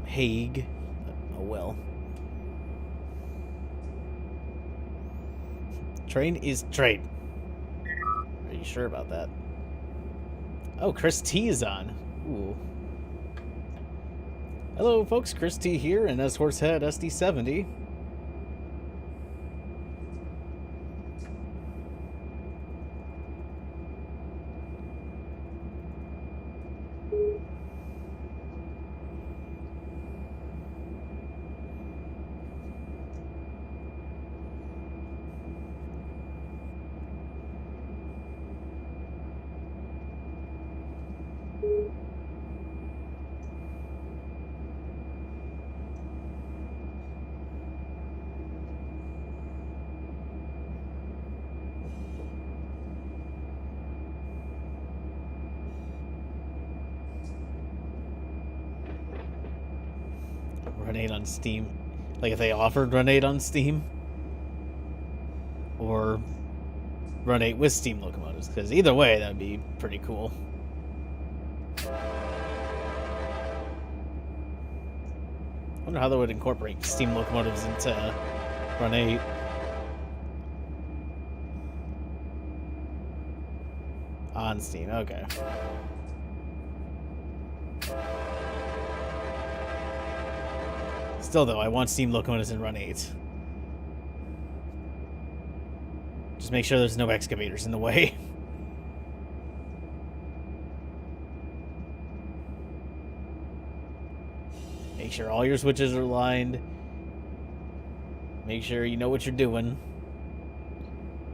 Hague. But, oh well. Train is train. Are you sure about that? Oh, Chris T is on. Ooh. Hello, folks. Chris T here, and as Horsehead SD70. Run8 on Steam. Like if they offered Run8 on Steam. Or Run8 with Steam locomotives. Because either way, that would be pretty cool. I wonder how they would incorporate Steam locomotives into Run8. On Steam, okay. Still, though, I want Steam locomotives in Run8. Just make sure there's no excavators in the way. Make sure all your switches are aligned. Make sure you know what you're doing.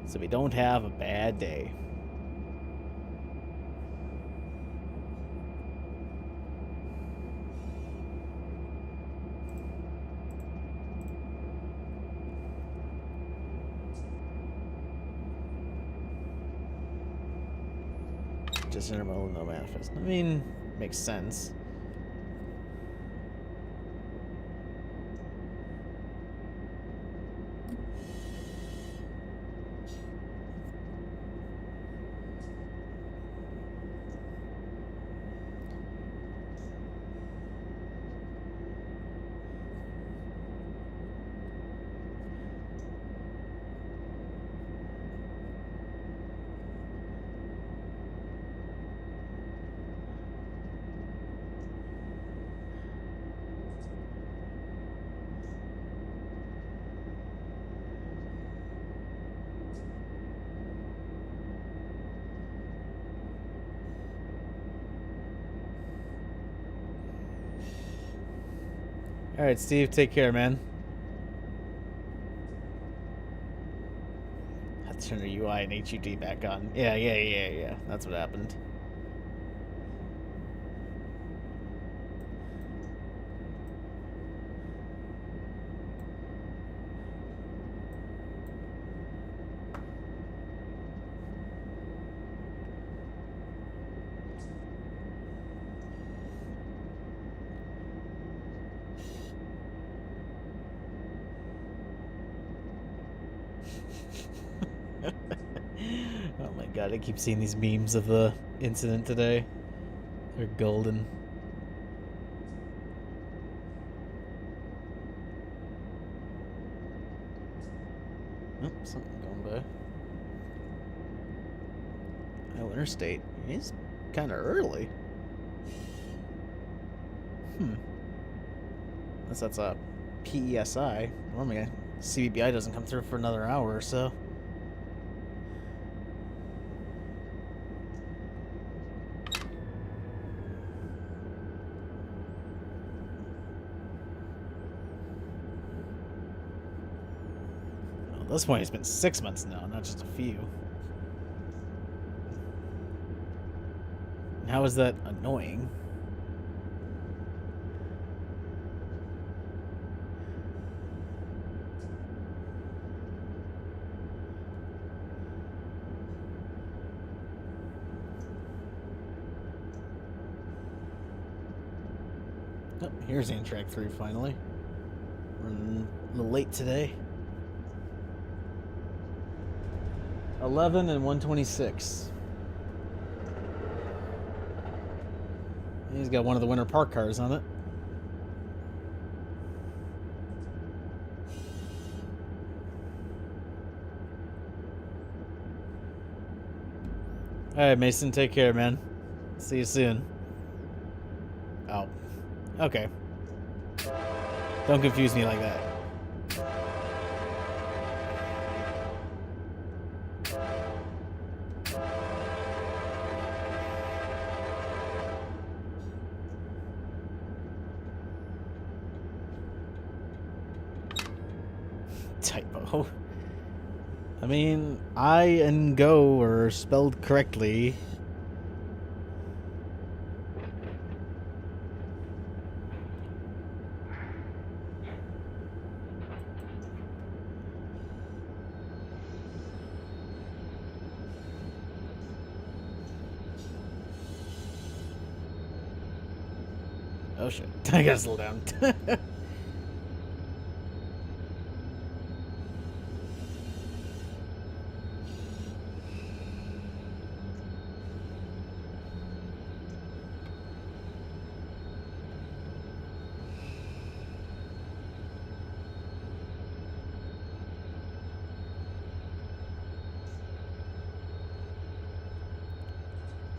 So we don't have a bad day. Just intermodal, no manifest. I mean, makes sense. Alright, Steve, take care, man. I turn the UI and HUD back on. Yeah. That's what happened. Oh my god, I keep seeing these memes of the incident today. They're golden. Oh, something going by. Oh, Interstate. He's kind of early. Unless that's a PESI. Normally, CBBI doesn't come through for another hour or so. At this point, it's been 6 months now, not just a few. And how is that annoying? Oh, here's Amtrak 3 finally. Running a little late today. 11 and 126. He's got one of the Winter Park cars on it. Alright, Mason, take care, man. See you soon. Oh. Okay. Don't confuse me like that. Typo. I mean, I and go are spelled correctly. Oh shit. I gotta slow down.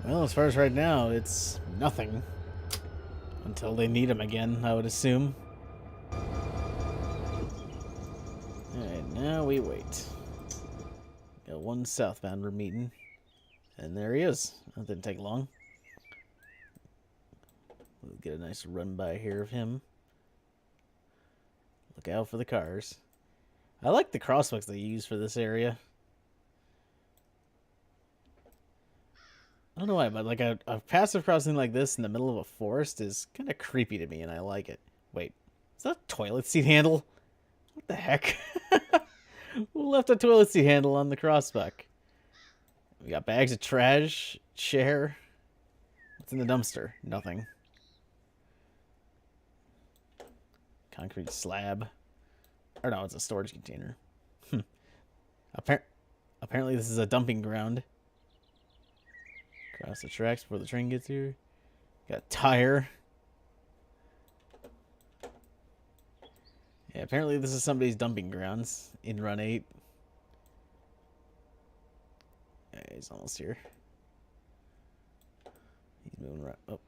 Well, as far as right now, it's nothing. Until they need him again, I would assume. Alright, now we wait. Got one southbound we're meeting. And there he is. That didn't take long. We'll get a nice run by here of him. Look out for the cars. I like the crosswalks they use for this area. I don't know why, but like a passive crossing like this in the middle of a forest is kind of creepy to me, and I like it. Wait, is that a toilet seat handle? What the heck? Who left a toilet seat handle on the crossbuck? We got bags of trash, chair. What's in the dumpster? Nothing. Concrete slab. Or no, it's a storage container. Apparently this is a dumping ground. Cross the tracks before the train gets here. Got a tire. Yeah, apparently this is somebody's dumping grounds in Run 8. Yeah, he's almost here. He's moving right. Oh,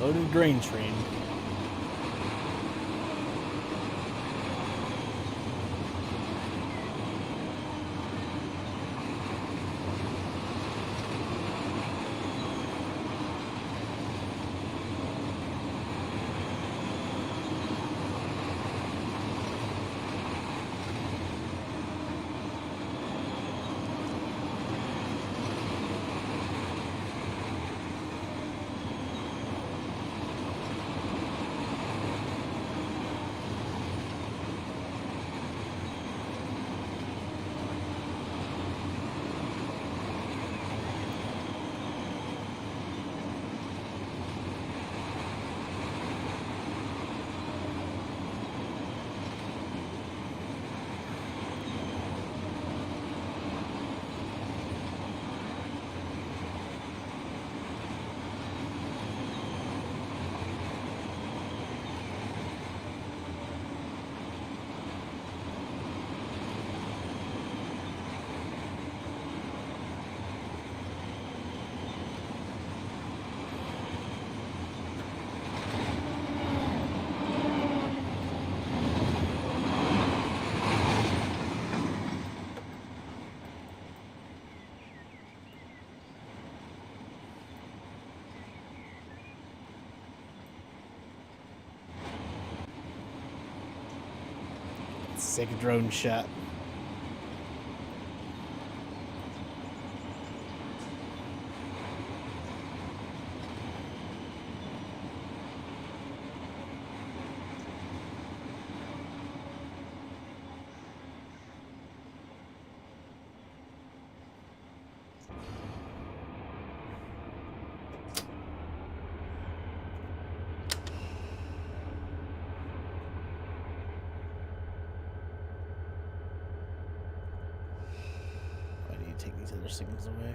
Loaded grain train. Sick drone shot. Take these other signals away.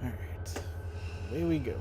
Alright, away we go.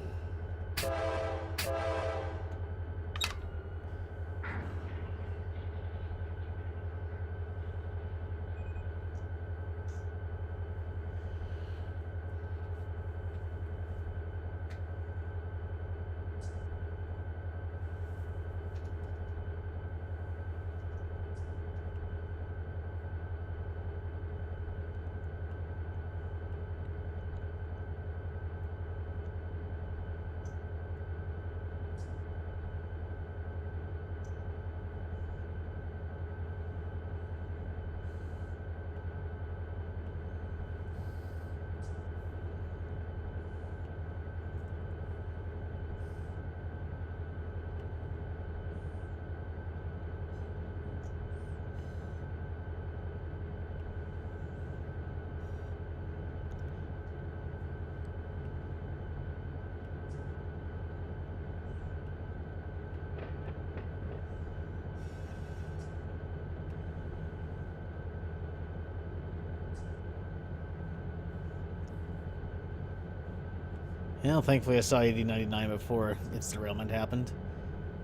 Well, thankfully I saw 8099 before its derailment happened.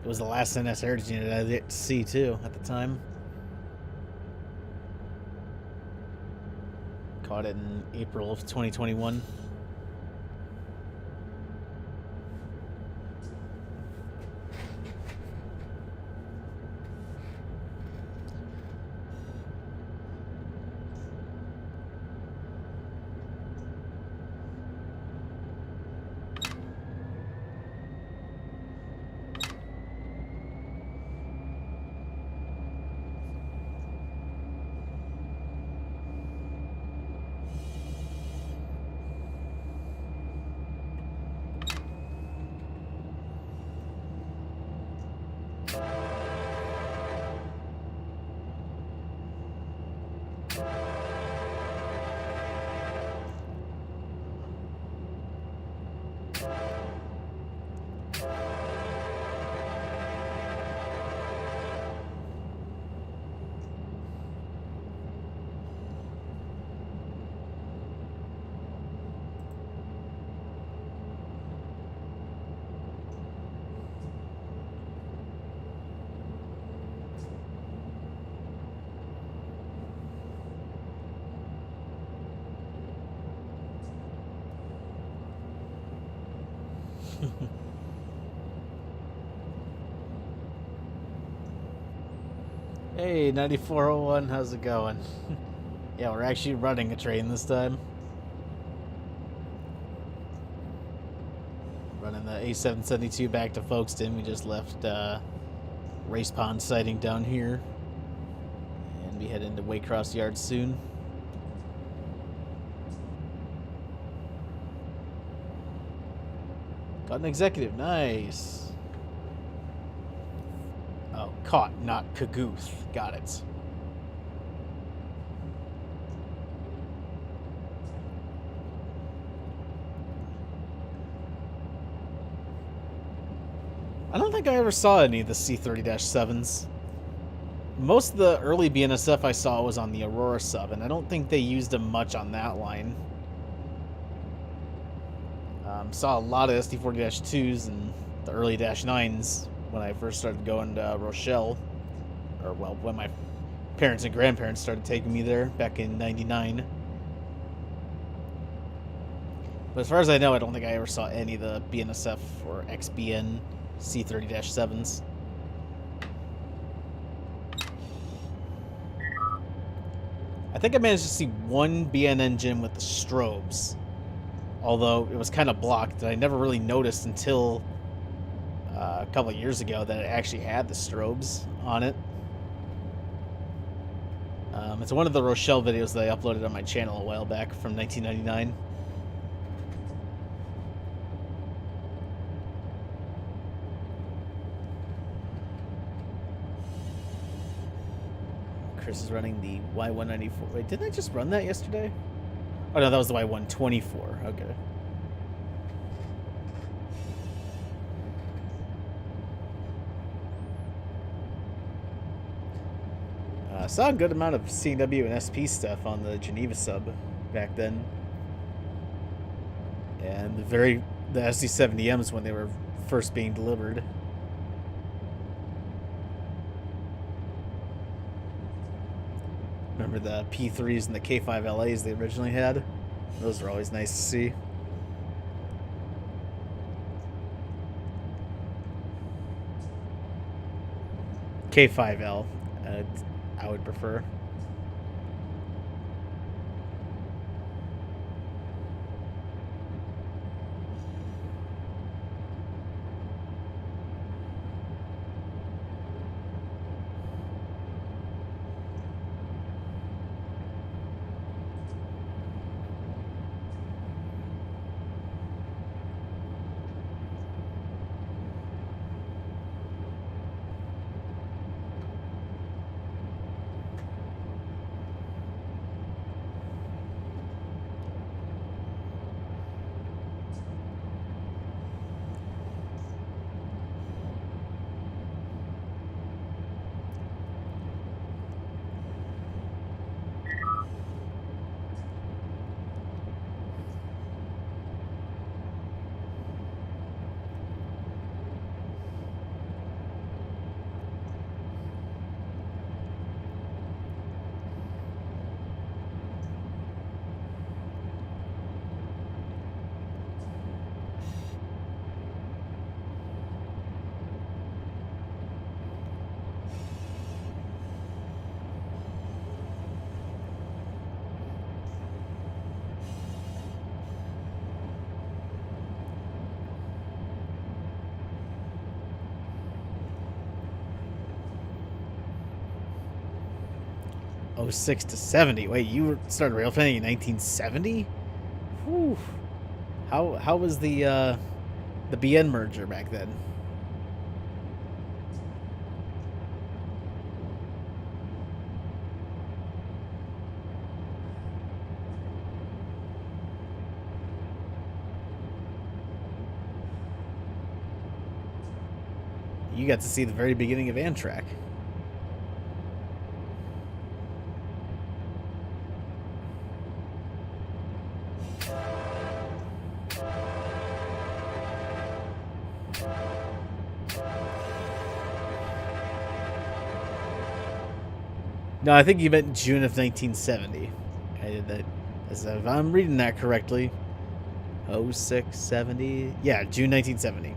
It was the last NS Heritage unit I did see, too, at the time. Caught it in April of 2021. Hey, 9401, how's it going? Yeah, we're actually running a train this time. Running the A772 back to Folkston. We just left Race Pond sighting down here. And we head into Waycross Yard soon. Got an executive, nice. Oh, caught, not Kagooth. Got it. I don't think I ever saw any of the C30-7s. Most of the early BNSF I saw was on the Aurora sub, and I don't think they used them much on that line. Saw a lot of SD40-2s and the early -9s when I first started going to Rochelle. Or, well, when my parents and grandparents started taking me there back in '99. But as far as I know, I don't think I ever saw any of the BNSF or XBN C30-7s. I think I managed to see one BN engine with the strobes, although it was kind of blocked, and I never really noticed until a couple of years ago that it actually had the strobes on it. It's one of the Rochelle videos that I uploaded on my channel a while back from 1999. Chris is running the Y194. Wait, didn't I just run that yesterday? Oh no, that was the Y124. Okay. I saw a good amount of CW and SP stuff on the Geneva sub back then. And the SD70Ms when they were first being delivered. Remember the P3s and the K5LAs they originally had? Those were always nice to see. K5L, I would prefer. '06 to '70. Wait, you started rail fanning in 1970? Whew. How was the BN merger back then? You got to see the very beginning of Amtrak. No, I think you meant June of 1970. I did that. As if I'm reading that correctly. 0670. Yeah, June 1970.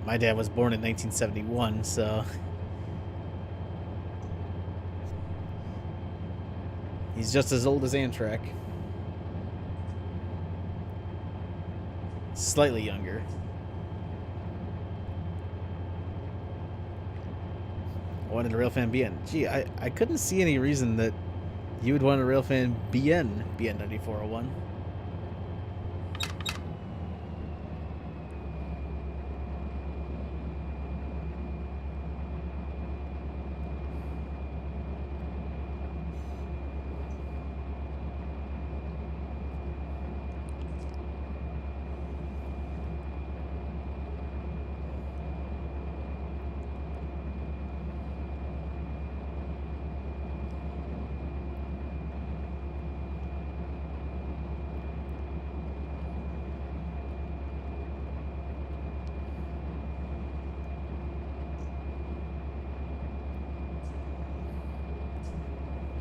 My dad was born in 1971, so he's just as old as Amtrak. Slightly younger. Wanted a Railfan BN. Gee, I couldn't see any reason that you would want a Railfan BN 9401.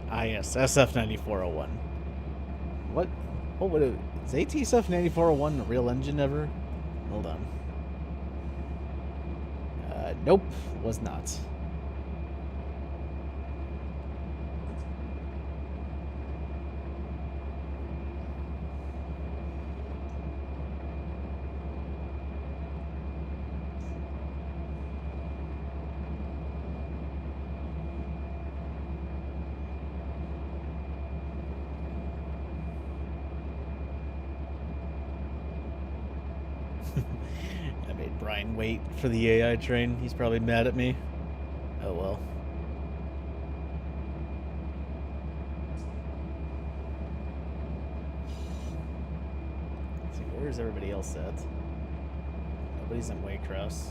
Ah, yes, SF9401. What? Oh, what? Is ATSF9401 a real engine ever? Hold on. Nope, was not. I made Brian wait for the AI train. He's probably mad at me. Oh well. Let's see, where's everybody else at? Nobody's in Waycross.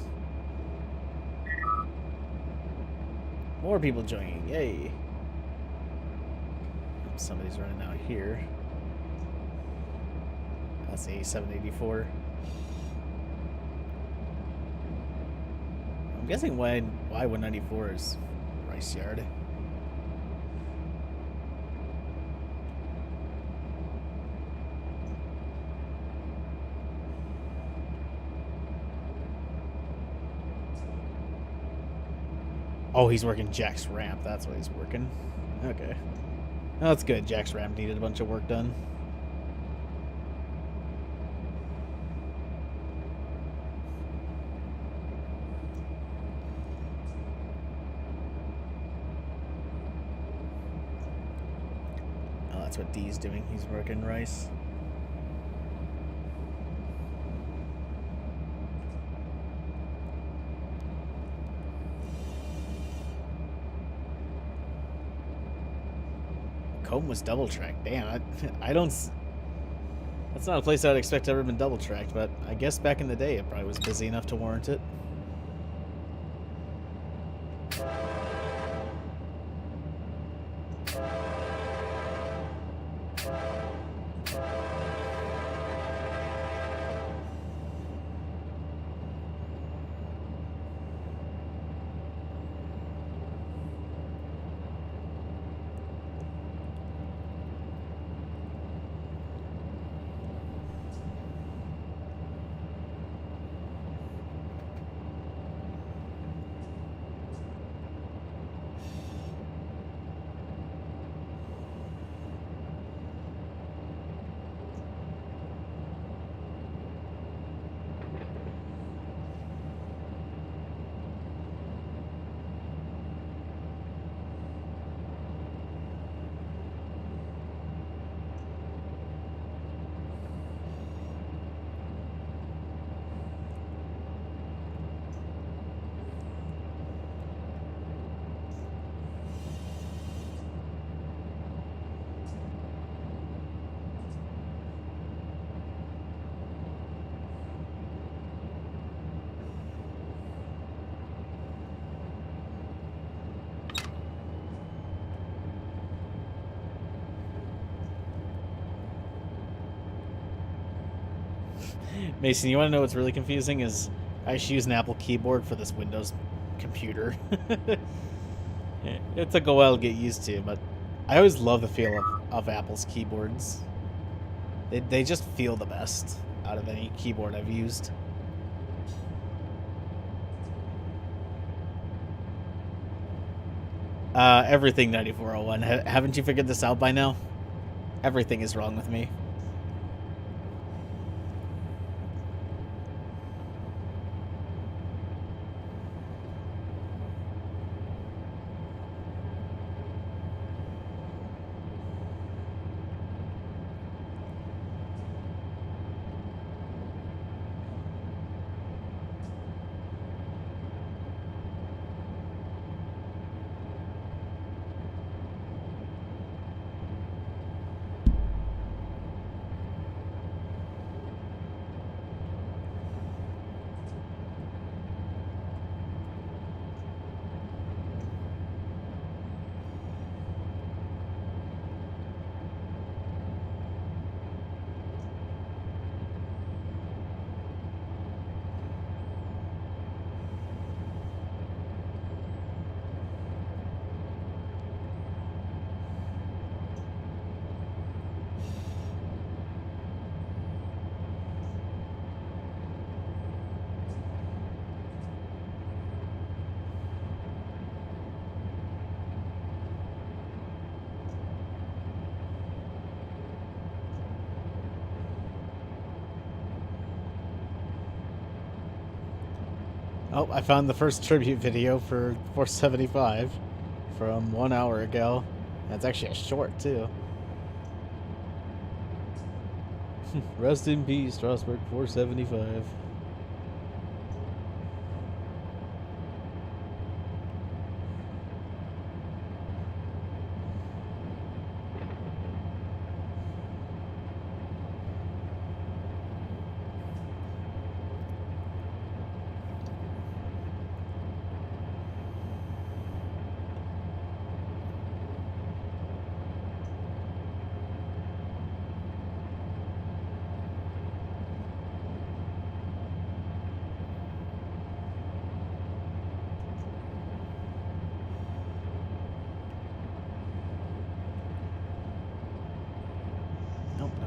More people joining. Yay. Somebody's running out here. That's the A784. I'm guessing why 194 is Rice Yard. Oh, he's working Jack's ramp. That's what he's working. Okay. Oh, that's good. Jack's ramp needed a bunch of work done. Oh, that's what D's doing. He's working Rice. Combe was double tracked. Damn, I don't. That's not a place I'd expect to ever been double tracked, but I guess back in the day it probably was busy enough to warrant it. Mason, you want to know what's really confusing is I actually use an Apple keyboard for this Windows computer. It took a while to get used to, but I always love the feel of Apple's keyboards. They just feel the best out of any keyboard I've used. Everything 9401. Haven't you figured this out by now? Everything is wrong with me. Oh, I found the first tribute video for 475 from 1 hour ago. That's actually a short, too. Rest in peace, Strasbourg 475.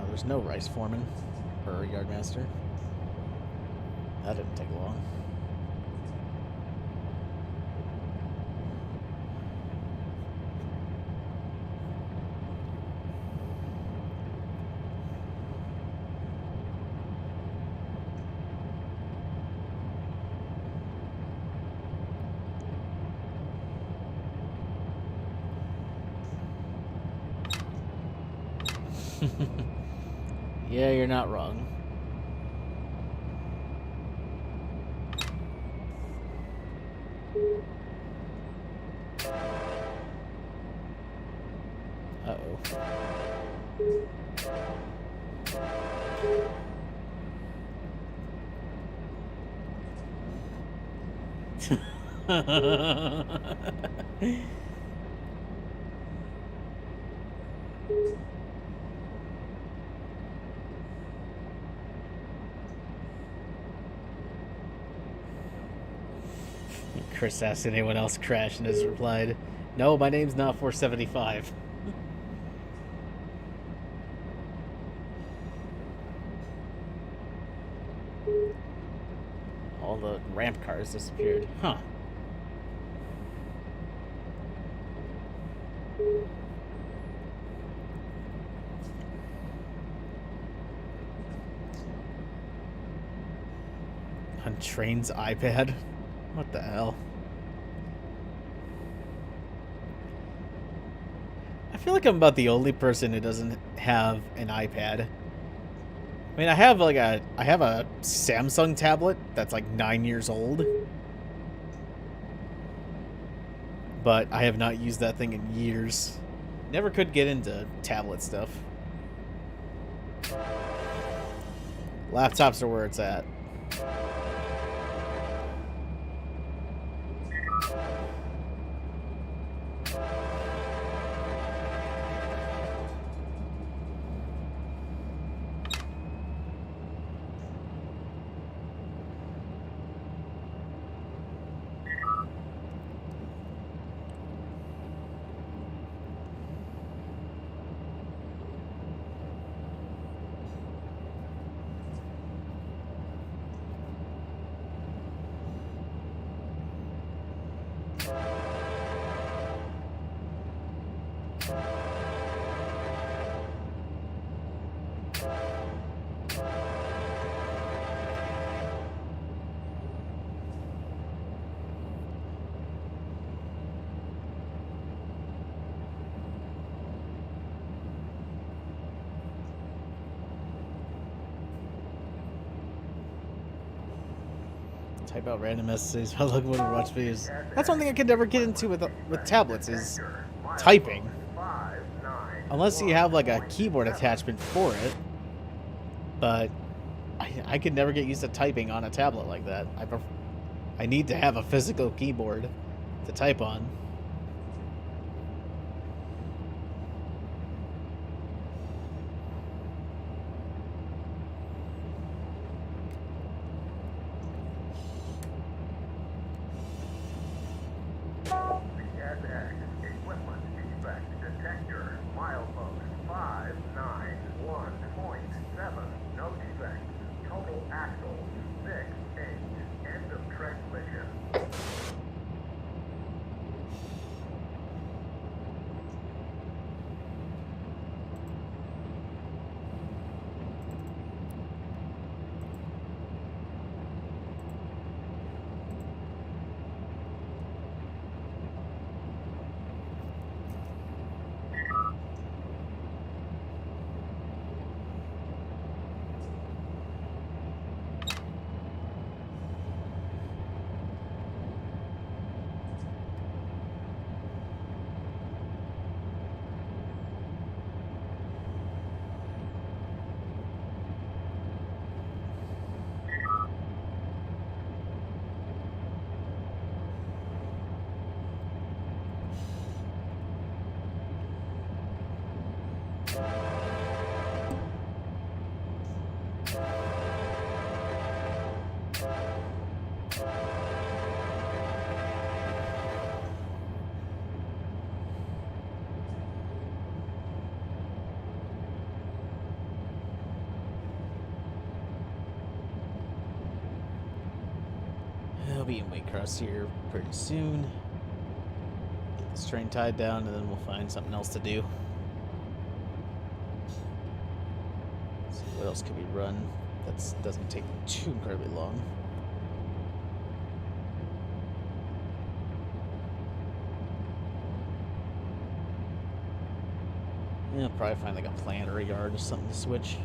There's no rice foreman or yardmaster. That didn't take long. Yeah, you're not wrong. Uh-oh. Chris asked anyone else crash and has replied, "No, my name's not 475. All the ramp cars disappeared. Huh. On Train's iPad? What the hell? I feel like I'm about the only person who doesn't have an iPad. I mean, I have a Samsung tablet that's like 9 years old, but I have not used that thing in years. Never could get into tablet stuff. Laptops are where it's at. Type out random messages while Locomotive or watch videos. That's one thing I could never get into with tablets is typing. Unless you have like a keyboard attachment for it. But I could never get used to typing on a tablet like that. I need to have a physical keyboard to type on. CSX equipment defect detector milepost 591.7 no defect total axle 6/8 end of transmission. I'll be in Waycross here pretty soon. Get this train tied down, and then we'll find something else to do. See what else could we run that doesn't take too incredibly long. Yeah, I'll probably find like a plant or a yard or something to switch.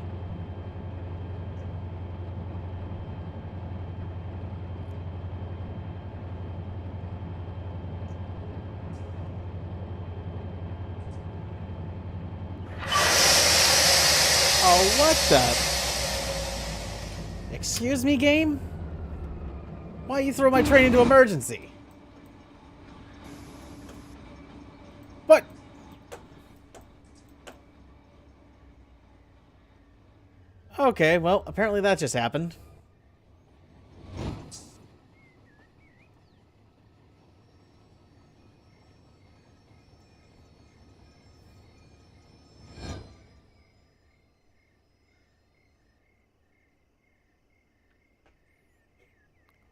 Oh, what the? Excuse me, game? Why you throw my train into emergency? What? Okay, well, apparently that just happened.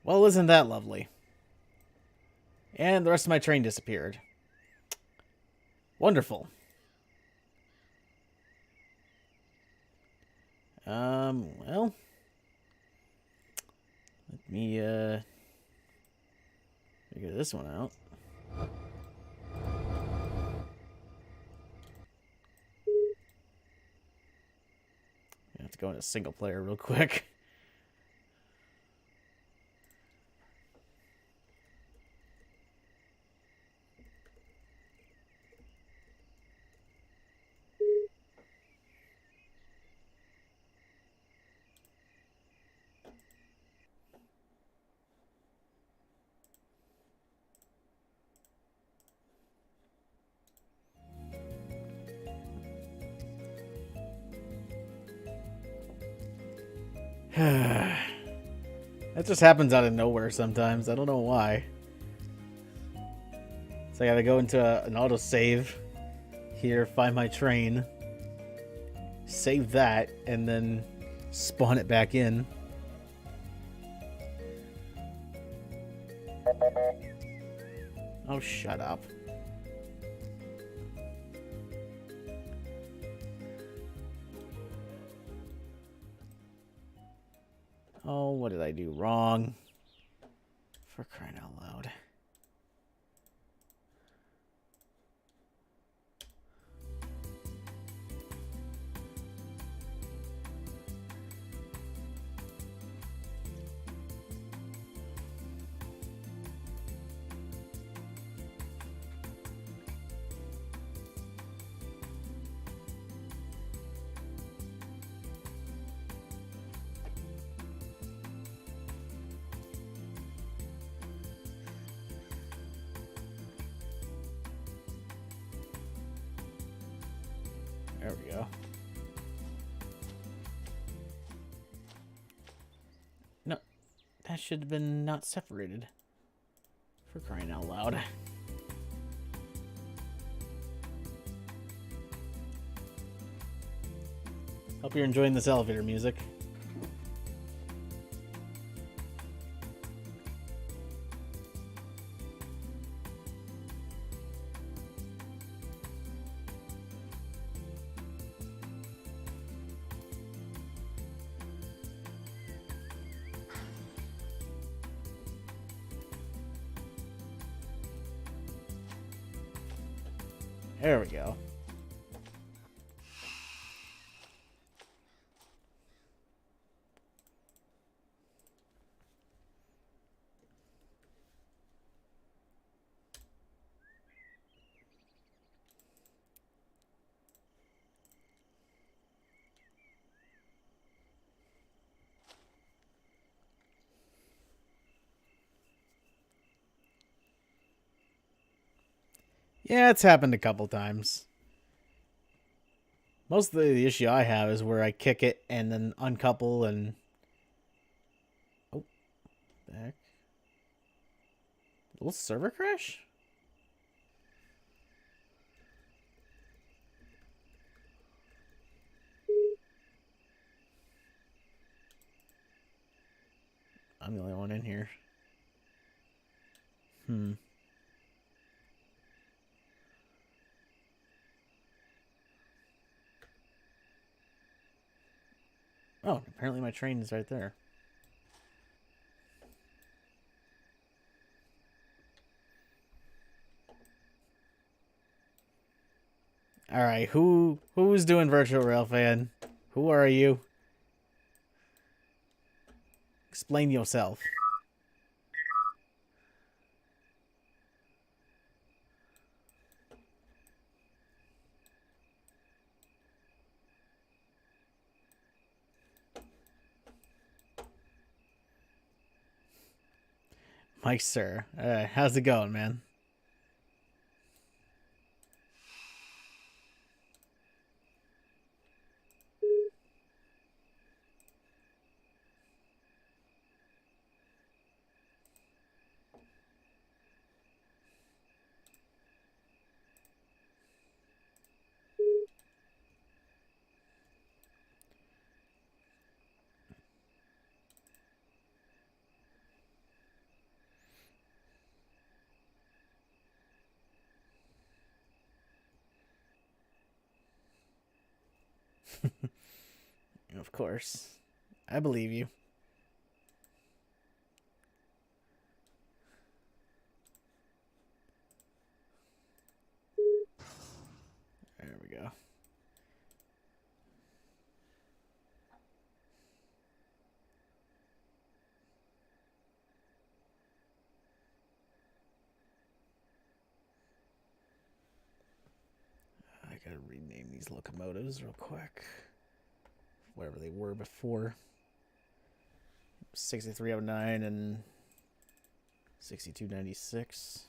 Well, isn't that lovely? And the rest of my train disappeared. Wonderful. Well. Let me, figure this one out. I have to go into single player real quick. That just happens out of nowhere sometimes. I don't know why. So I gotta go into an autosave here, find my train, save that, and then spawn it back in. Oh, shut up. Oh, what did I do wrong? For crying out loud. There we go. No, that should have been not separated. For crying out loud. Hope you're enjoying this elevator music. There we go. Yeah, it's happened a couple times. Most of the issue I have is where I kick it and then uncouple and... Oh, back. A little server crash? I'm the only one in here. Oh, apparently my train is right there. All right, who's doing virtual railfan? Who are you? Explain yourself. Mike, sir. All right, how's it going, man? Of course. I believe you. There we go. I gotta rename these locomotives real quick. Whatever they were before. 6309 and 6296.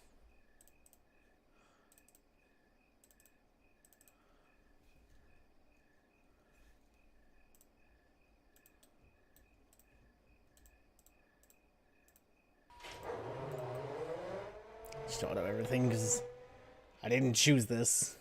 Just auto everything because I didn't choose this.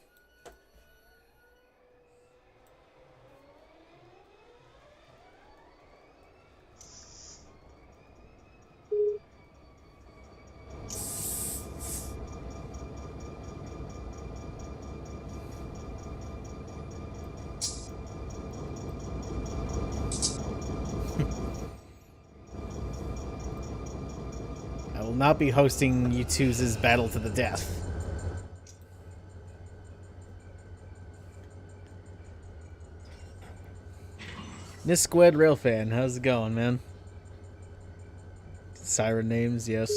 I will not be hosting U2's Battle to the Death. Nisqued Railfan, how's it going, man? Siren names, yes.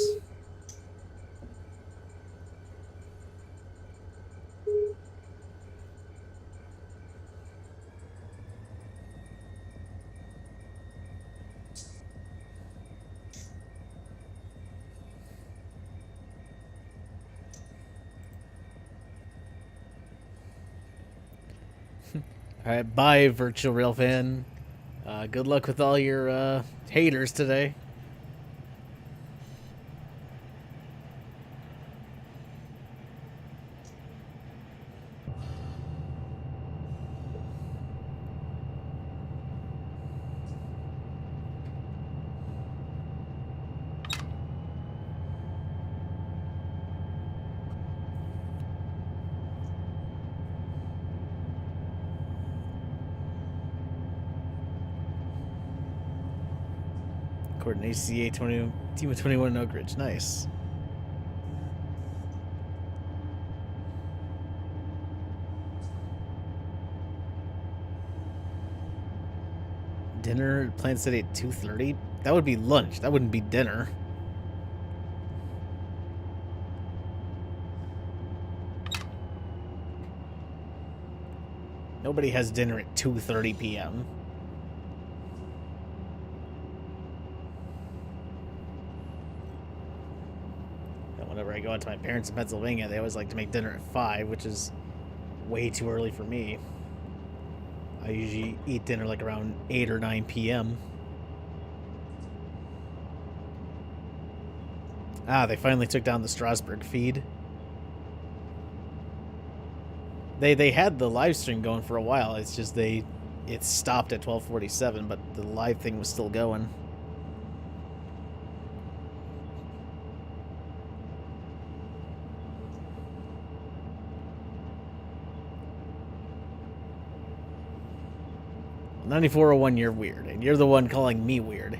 Alright, bye, virtual real fan. Good luck with all your haters today. According to ACA 20, Team of 21 in Oak Ridge. Nice. Dinner planned today at 2:30? That would be lunch. That wouldn't be dinner. Nobody has dinner at 2:30 p.m. Whenever I go out to my parents in Pennsylvania, they always like to make dinner at 5, which is way too early for me. I usually eat dinner like around 8 or 9 p.m. Ah, they finally took down the Strasbourg feed. They had the live stream going for a while. It's just it stopped at 12:47, but the live thing was still going. Well, 9401, you're weird, and you're the one calling me weird.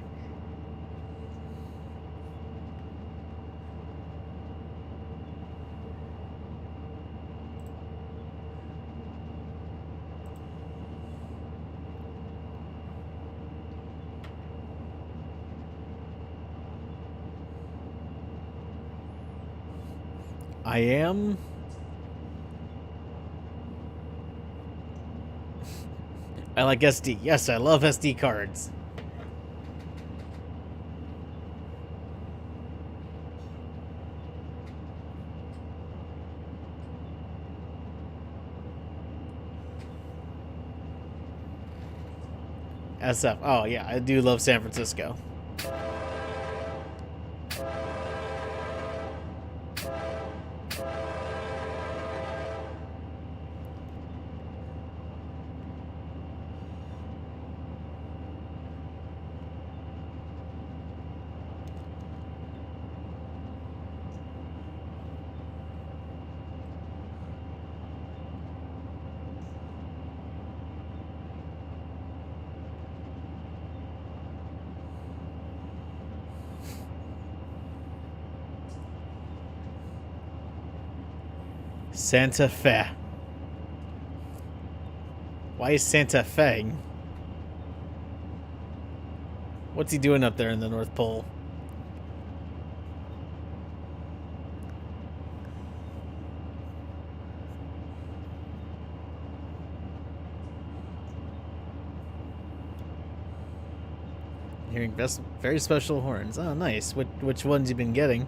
I am. I like SD. Yes, I love SD cards. SF. Oh, yeah, I do love San Francisco. Santa Fe. Why is Santa Fe? What's he doing up there in the North Pole? Hearing very special horns. Oh, nice. Which ones you been getting?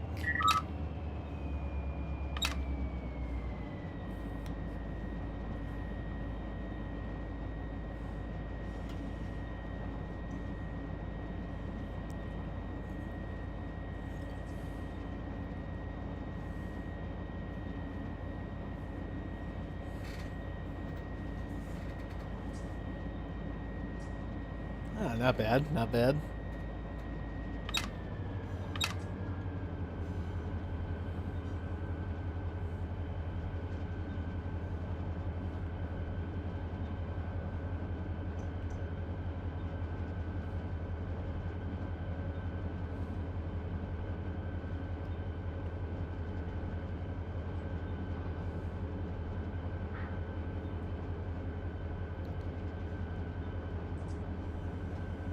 Ah, not bad, not bad.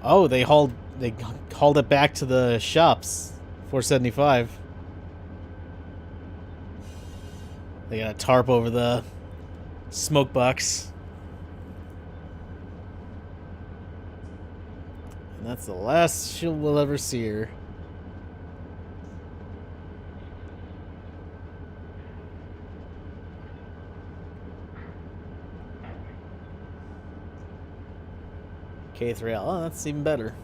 Oh, they hauled it back to the shops. 475. They got a tarp over the smoke box. And that's the last we'll ever see her. K3L. Oh, that's even better.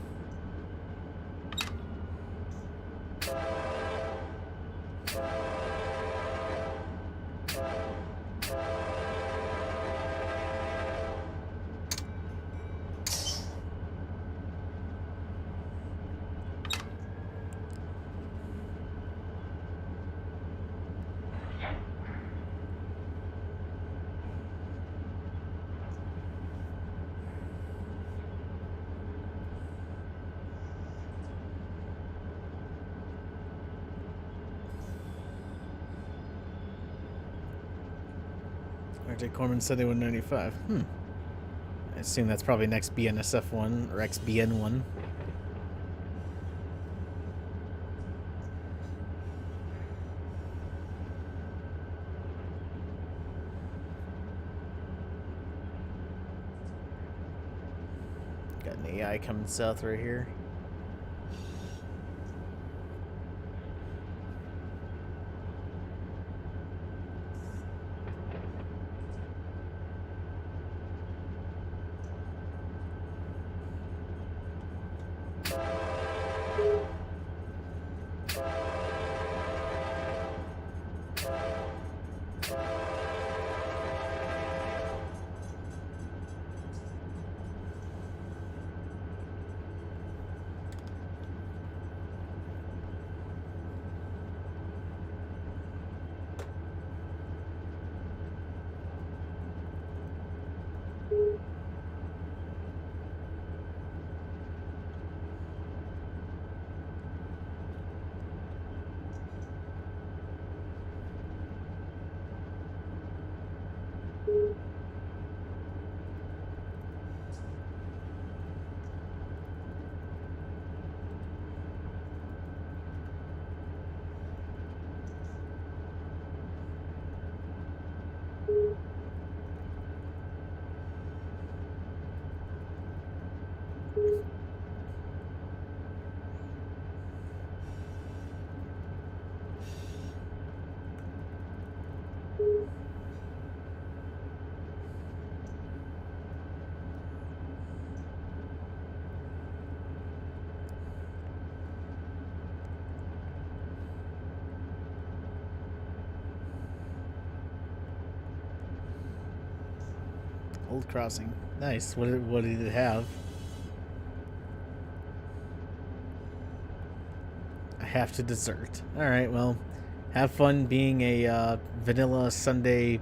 Arctic Corpsman said they were 95. I assume that's probably next BNSF one or XBN one. Got an AI coming south right here. Old Crossing. Nice. What did it have? I have to desert. Alright, well, have fun being a vanilla Sunday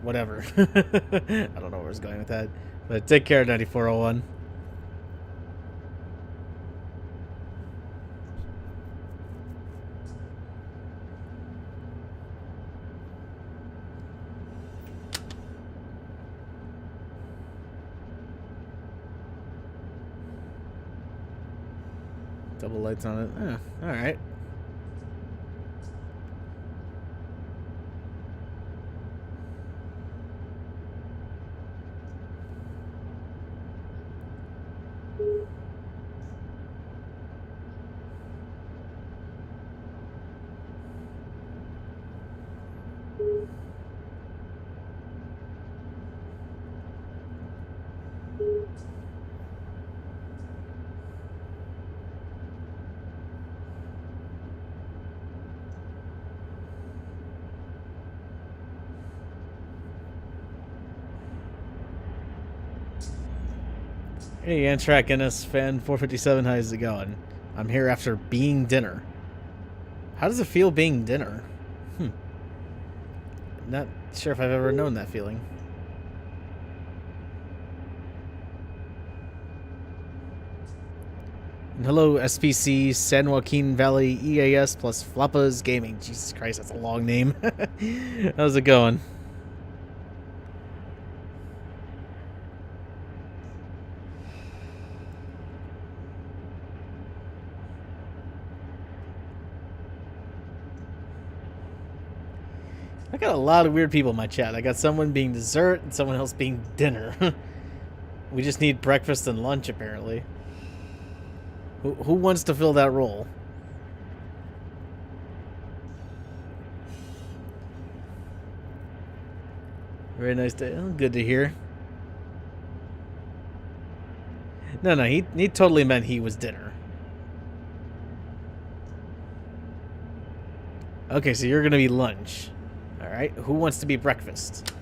whatever. I don't know where I was going with that. But take care, 9401. Double lights on it. Alright. Hey, Amtrak NS fan 457, how's it going? I'm here after being dinner. How does it feel being dinner? Not sure if I've ever known that feeling. And hello, SPC, San Joaquin Valley EAS plus Floppas Gaming. Jesus Christ, that's a long name. How's it going? I got a lot of weird people in my chat. I got someone being dessert and someone else being dinner. We just need breakfast and lunch, apparently. Who wants to fill that role? Very nice day. Oh, good to hear. No, he totally meant he was dinner. Okay, so you're gonna be lunch. Alright, who wants to be breakfast?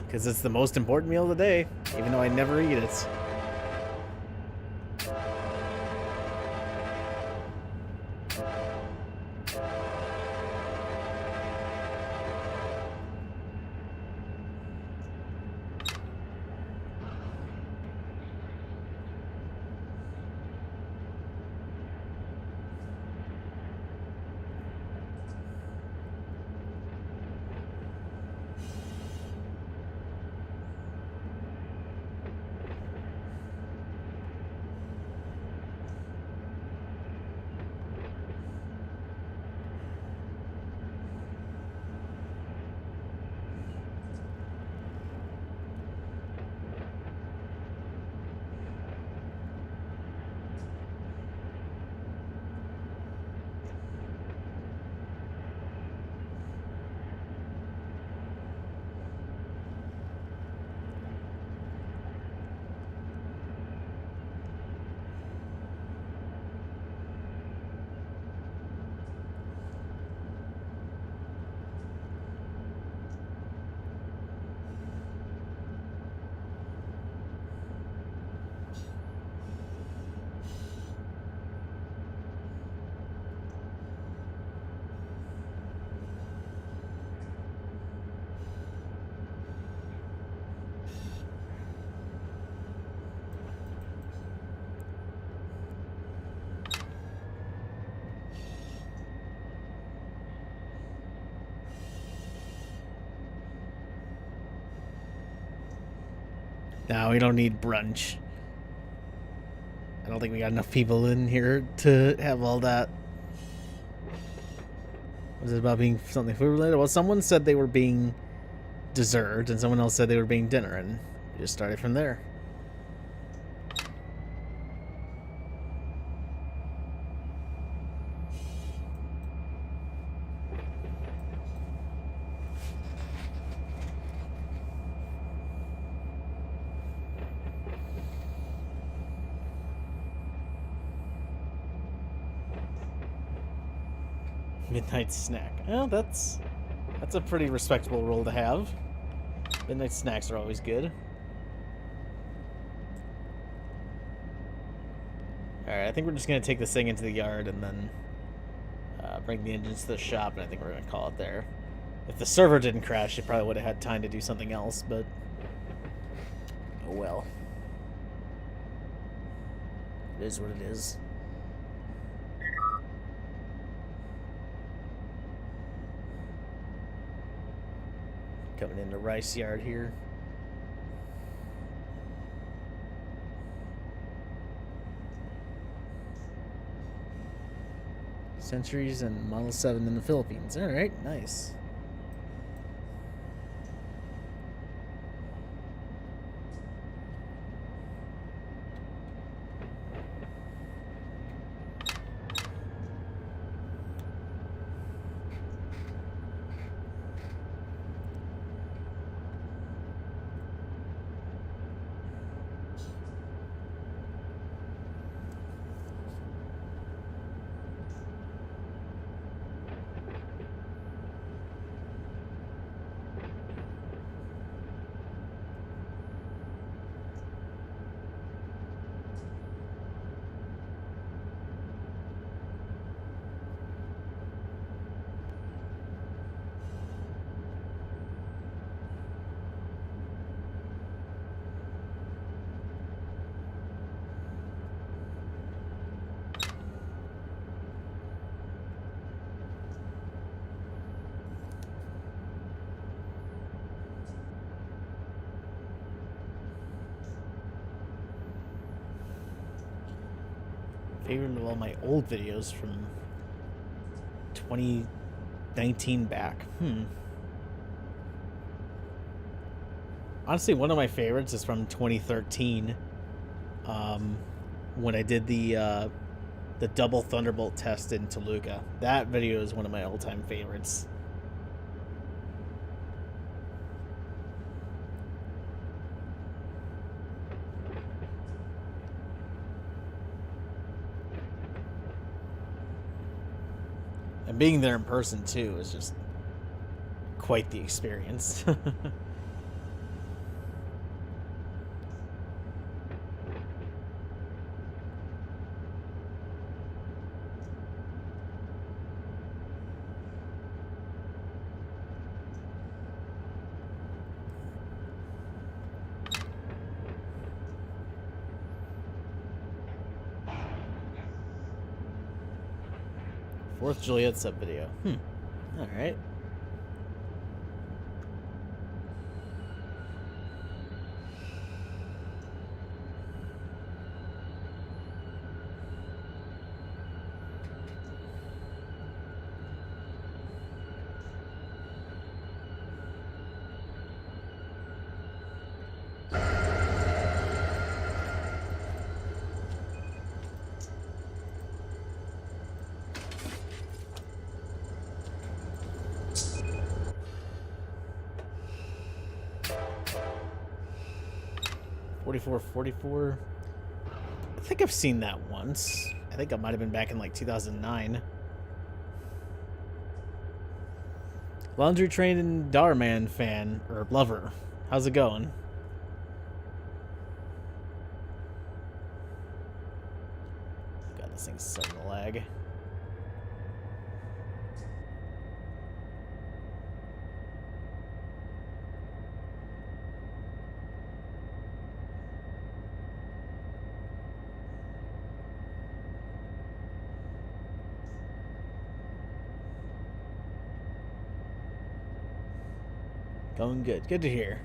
Because it's the most important meal of the day, even though I never eat it. No, we don't need brunch. I don't think we got enough people in here to have all that. Was it about being something food related? Well, someone said they were being dessert, and someone else said they were being dinner, and we just started from there. Midnight snack. Well, that's a pretty respectable role to have. Midnight snacks are always good. Alright, I think we're just going to take this thing into the yard and then bring the engines to the shop, and I think we're going to call it there. If the server didn't crash, it probably would have had time to do something else, but oh well. It is what it is. Coming into rice yard here. Centuries and Model 7 in the Philippines. Alright, nice. Favorite of all my old videos from 2019 back. Honestly, one of my favorites is from 2013, when I did the double Thunderbolt test in Toluca. That video is one of my all-time favorites. And being there in person, too, is just quite the experience. 4th Juliet sub-video. Alright. .44. I think I've seen that once. I think it might have been back in like 2009. Laundry Train and Darman fan, or lover. How's it going? God, this thing's starting to lag. Going good. Good to hear.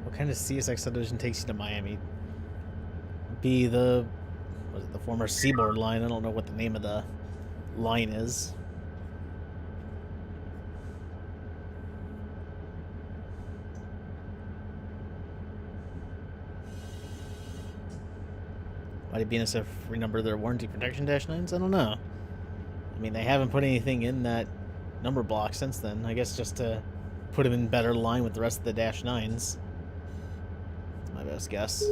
What kind of CSX subdivision takes you to Miami? Be the, was it the former Seaboard line? I don't know what the name of the line is. Might BNSF renumber their warranty protection -9s? I don't know. I mean, they haven't put anything in that number block since then. I guess just to put them in better line with the rest of the -9s. my best guess.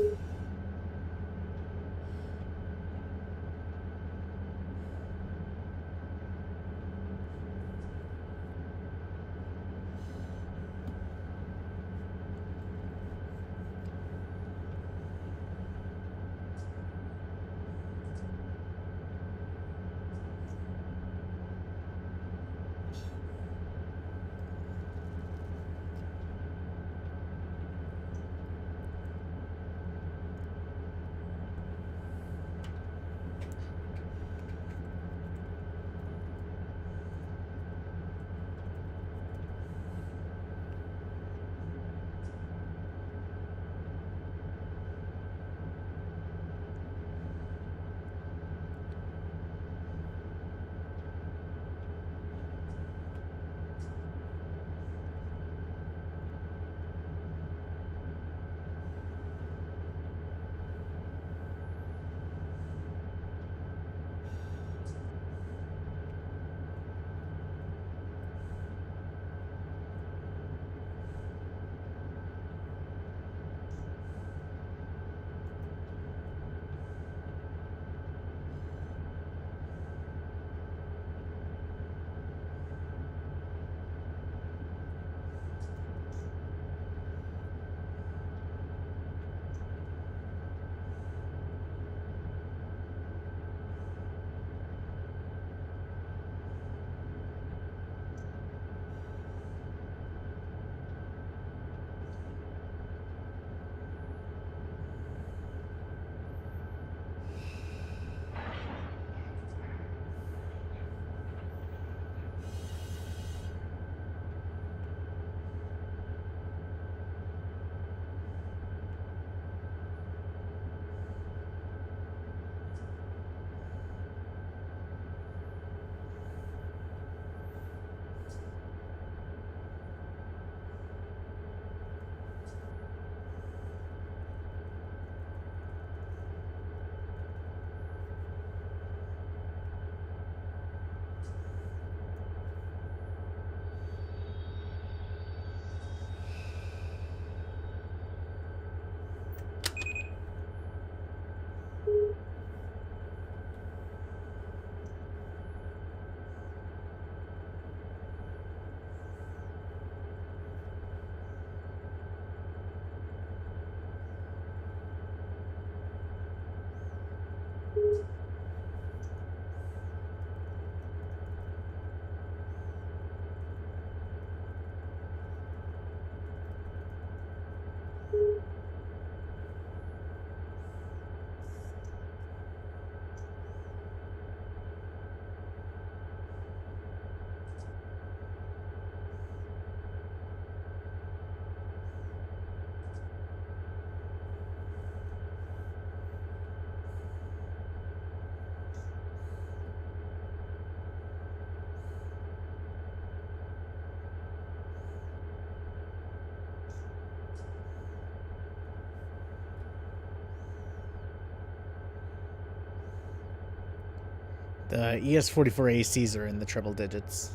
The ES44ACs are in the triple digits.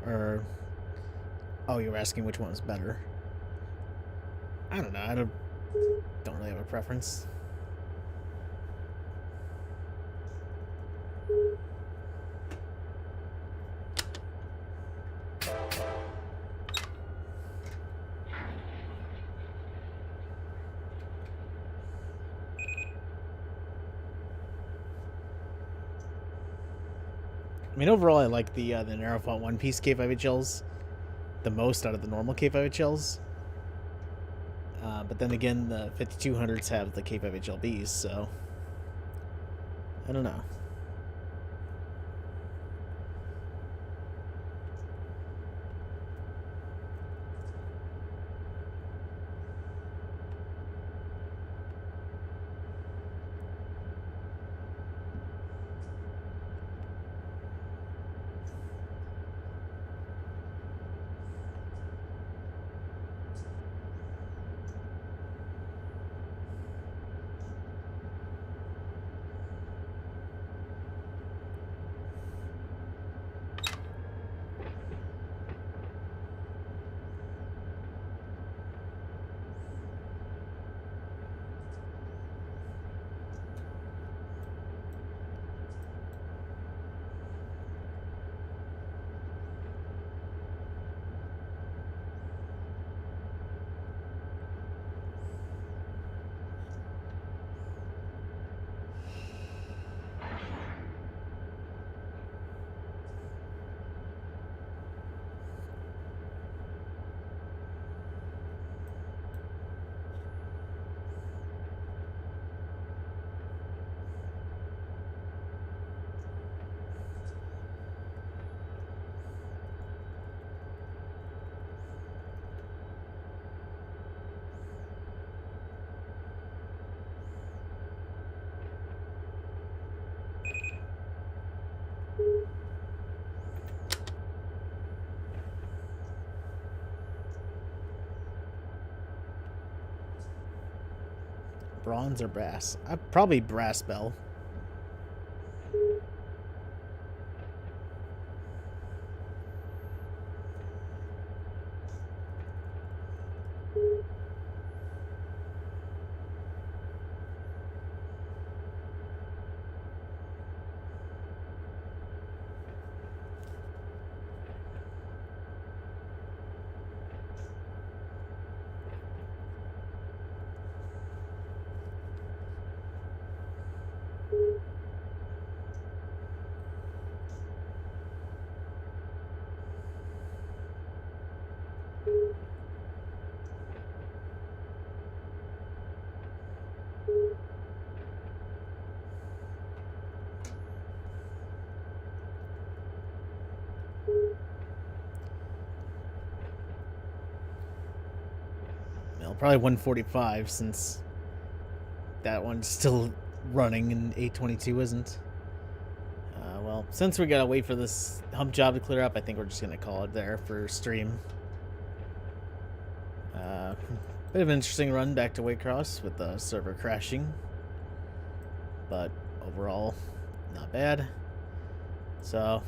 Or, oh, you're asking which one was better. I don't know. I don't really have a preference. I mean, overall, I like the narrow font one-piece K5HLs the most out of the normal K5HLs. But then again, the 5200s have the K5HLBs, so I don't know. Bronze or brass? Probably brass bell. Well, probably 145 since that one's still running and 822 isn't. Well, since we gotta wait for this hump job to clear up, I think we're just gonna call it there for stream. Bit of an interesting run back to Waycross with the server crashing, but overall, not bad. So,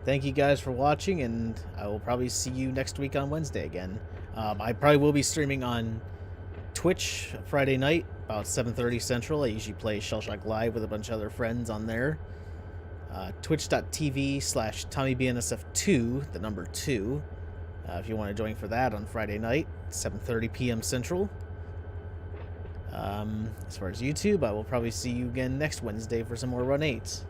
thank you guys for watching, and I will probably see you next week on Wednesday again. I probably will be streaming on Twitch Friday night, about 7:30 Central. I usually play Shellshock Live with a bunch of other friends on there. Twitch.tv/TommyBNSF2, the number 2. If you want to join for that on Friday night, 7:30 p.m. Central. As far as YouTube, I will probably see you again next Wednesday for some more Run 8.